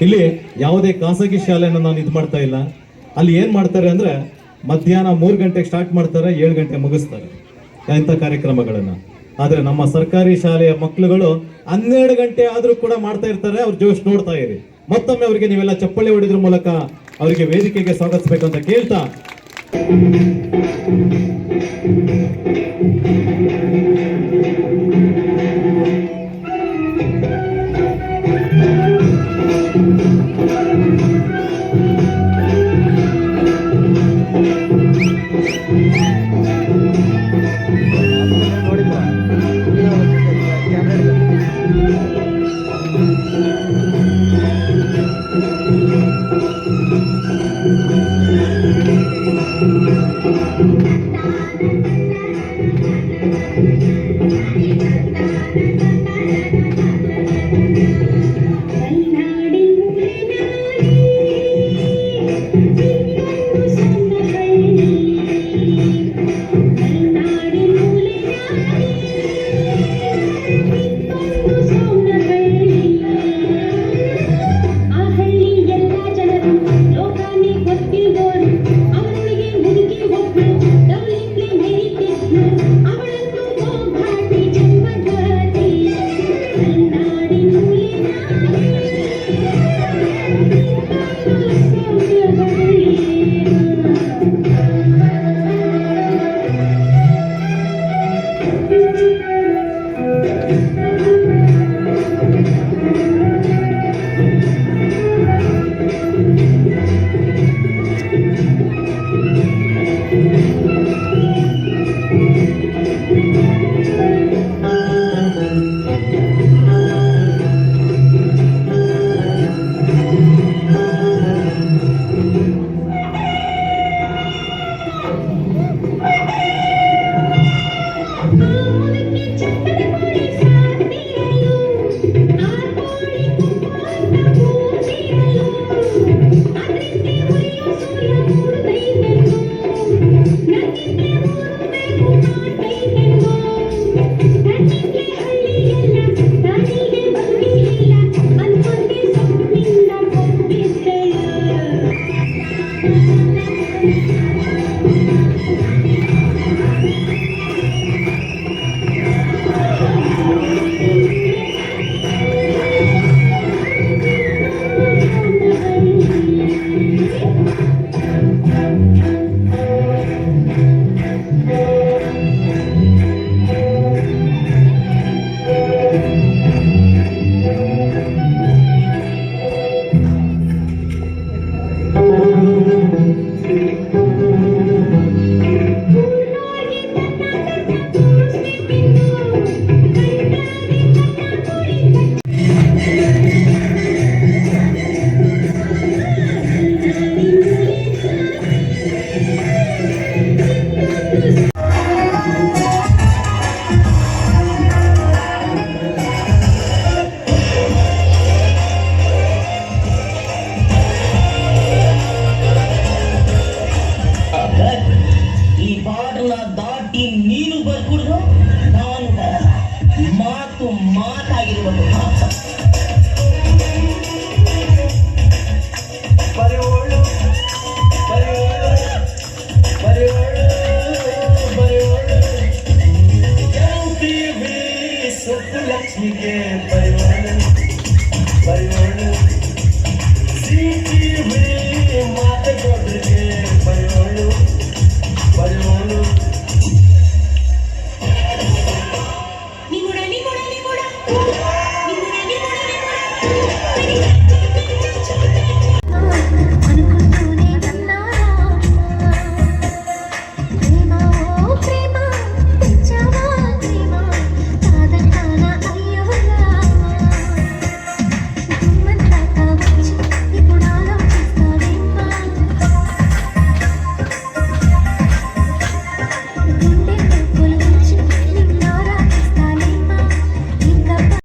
ಇಲ್ಲಿ ಯಾವುದೇ ಖಾಸಗಿ ಶಾಲೆಯನ್ನು ನಾನು ಇದು ಮಾಡ್ತಾ ಇಲ್ಲ. ಅಲ್ಲಿ ಏನ್ ಮಾಡ್ತಾರೆ ಅಂದ್ರೆ ಮಧ್ಯಾಹ್ನ 3 ಗಂಟೆಗೆ ಸ್ಟಾರ್ಟ್ ಮಾಡ್ತಾರೆ, 7 ಗಂಟೆ ಮುಗಿಸ್ತಾರೆ ಇಂಥ ಕಾರ್ಯಕ್ರಮಗಳನ್ನ. ಆದ್ರೆ ನಮ್ಮ ಸರ್ಕಾರಿ ಶಾಲೆಯ ಮಕ್ಕಳುಗಳು 12 ಗಂಟೆ ಆದ್ರೂ ಕೂಡ ಮಾಡ್ತಾ ಇರ್ತಾರೆ. ಅವ್ರ ಜೋಶ್ ನೋಡ್ತಾ ಇರಿ. ಮತ್ತೊಮ್ಮೆ ಅವರಿಗೆ ನೀವೆಲ್ಲ ಚಪ್ಪಳೆ ಹೊಡೆದ್ರ ಮೂಲಕ ಅವರಿಗೆ ವೇದಿಕೆಗೆ ಸ್ವಾಗತಿಸಬೇಕಂತ ಕೇಳ್ತಾ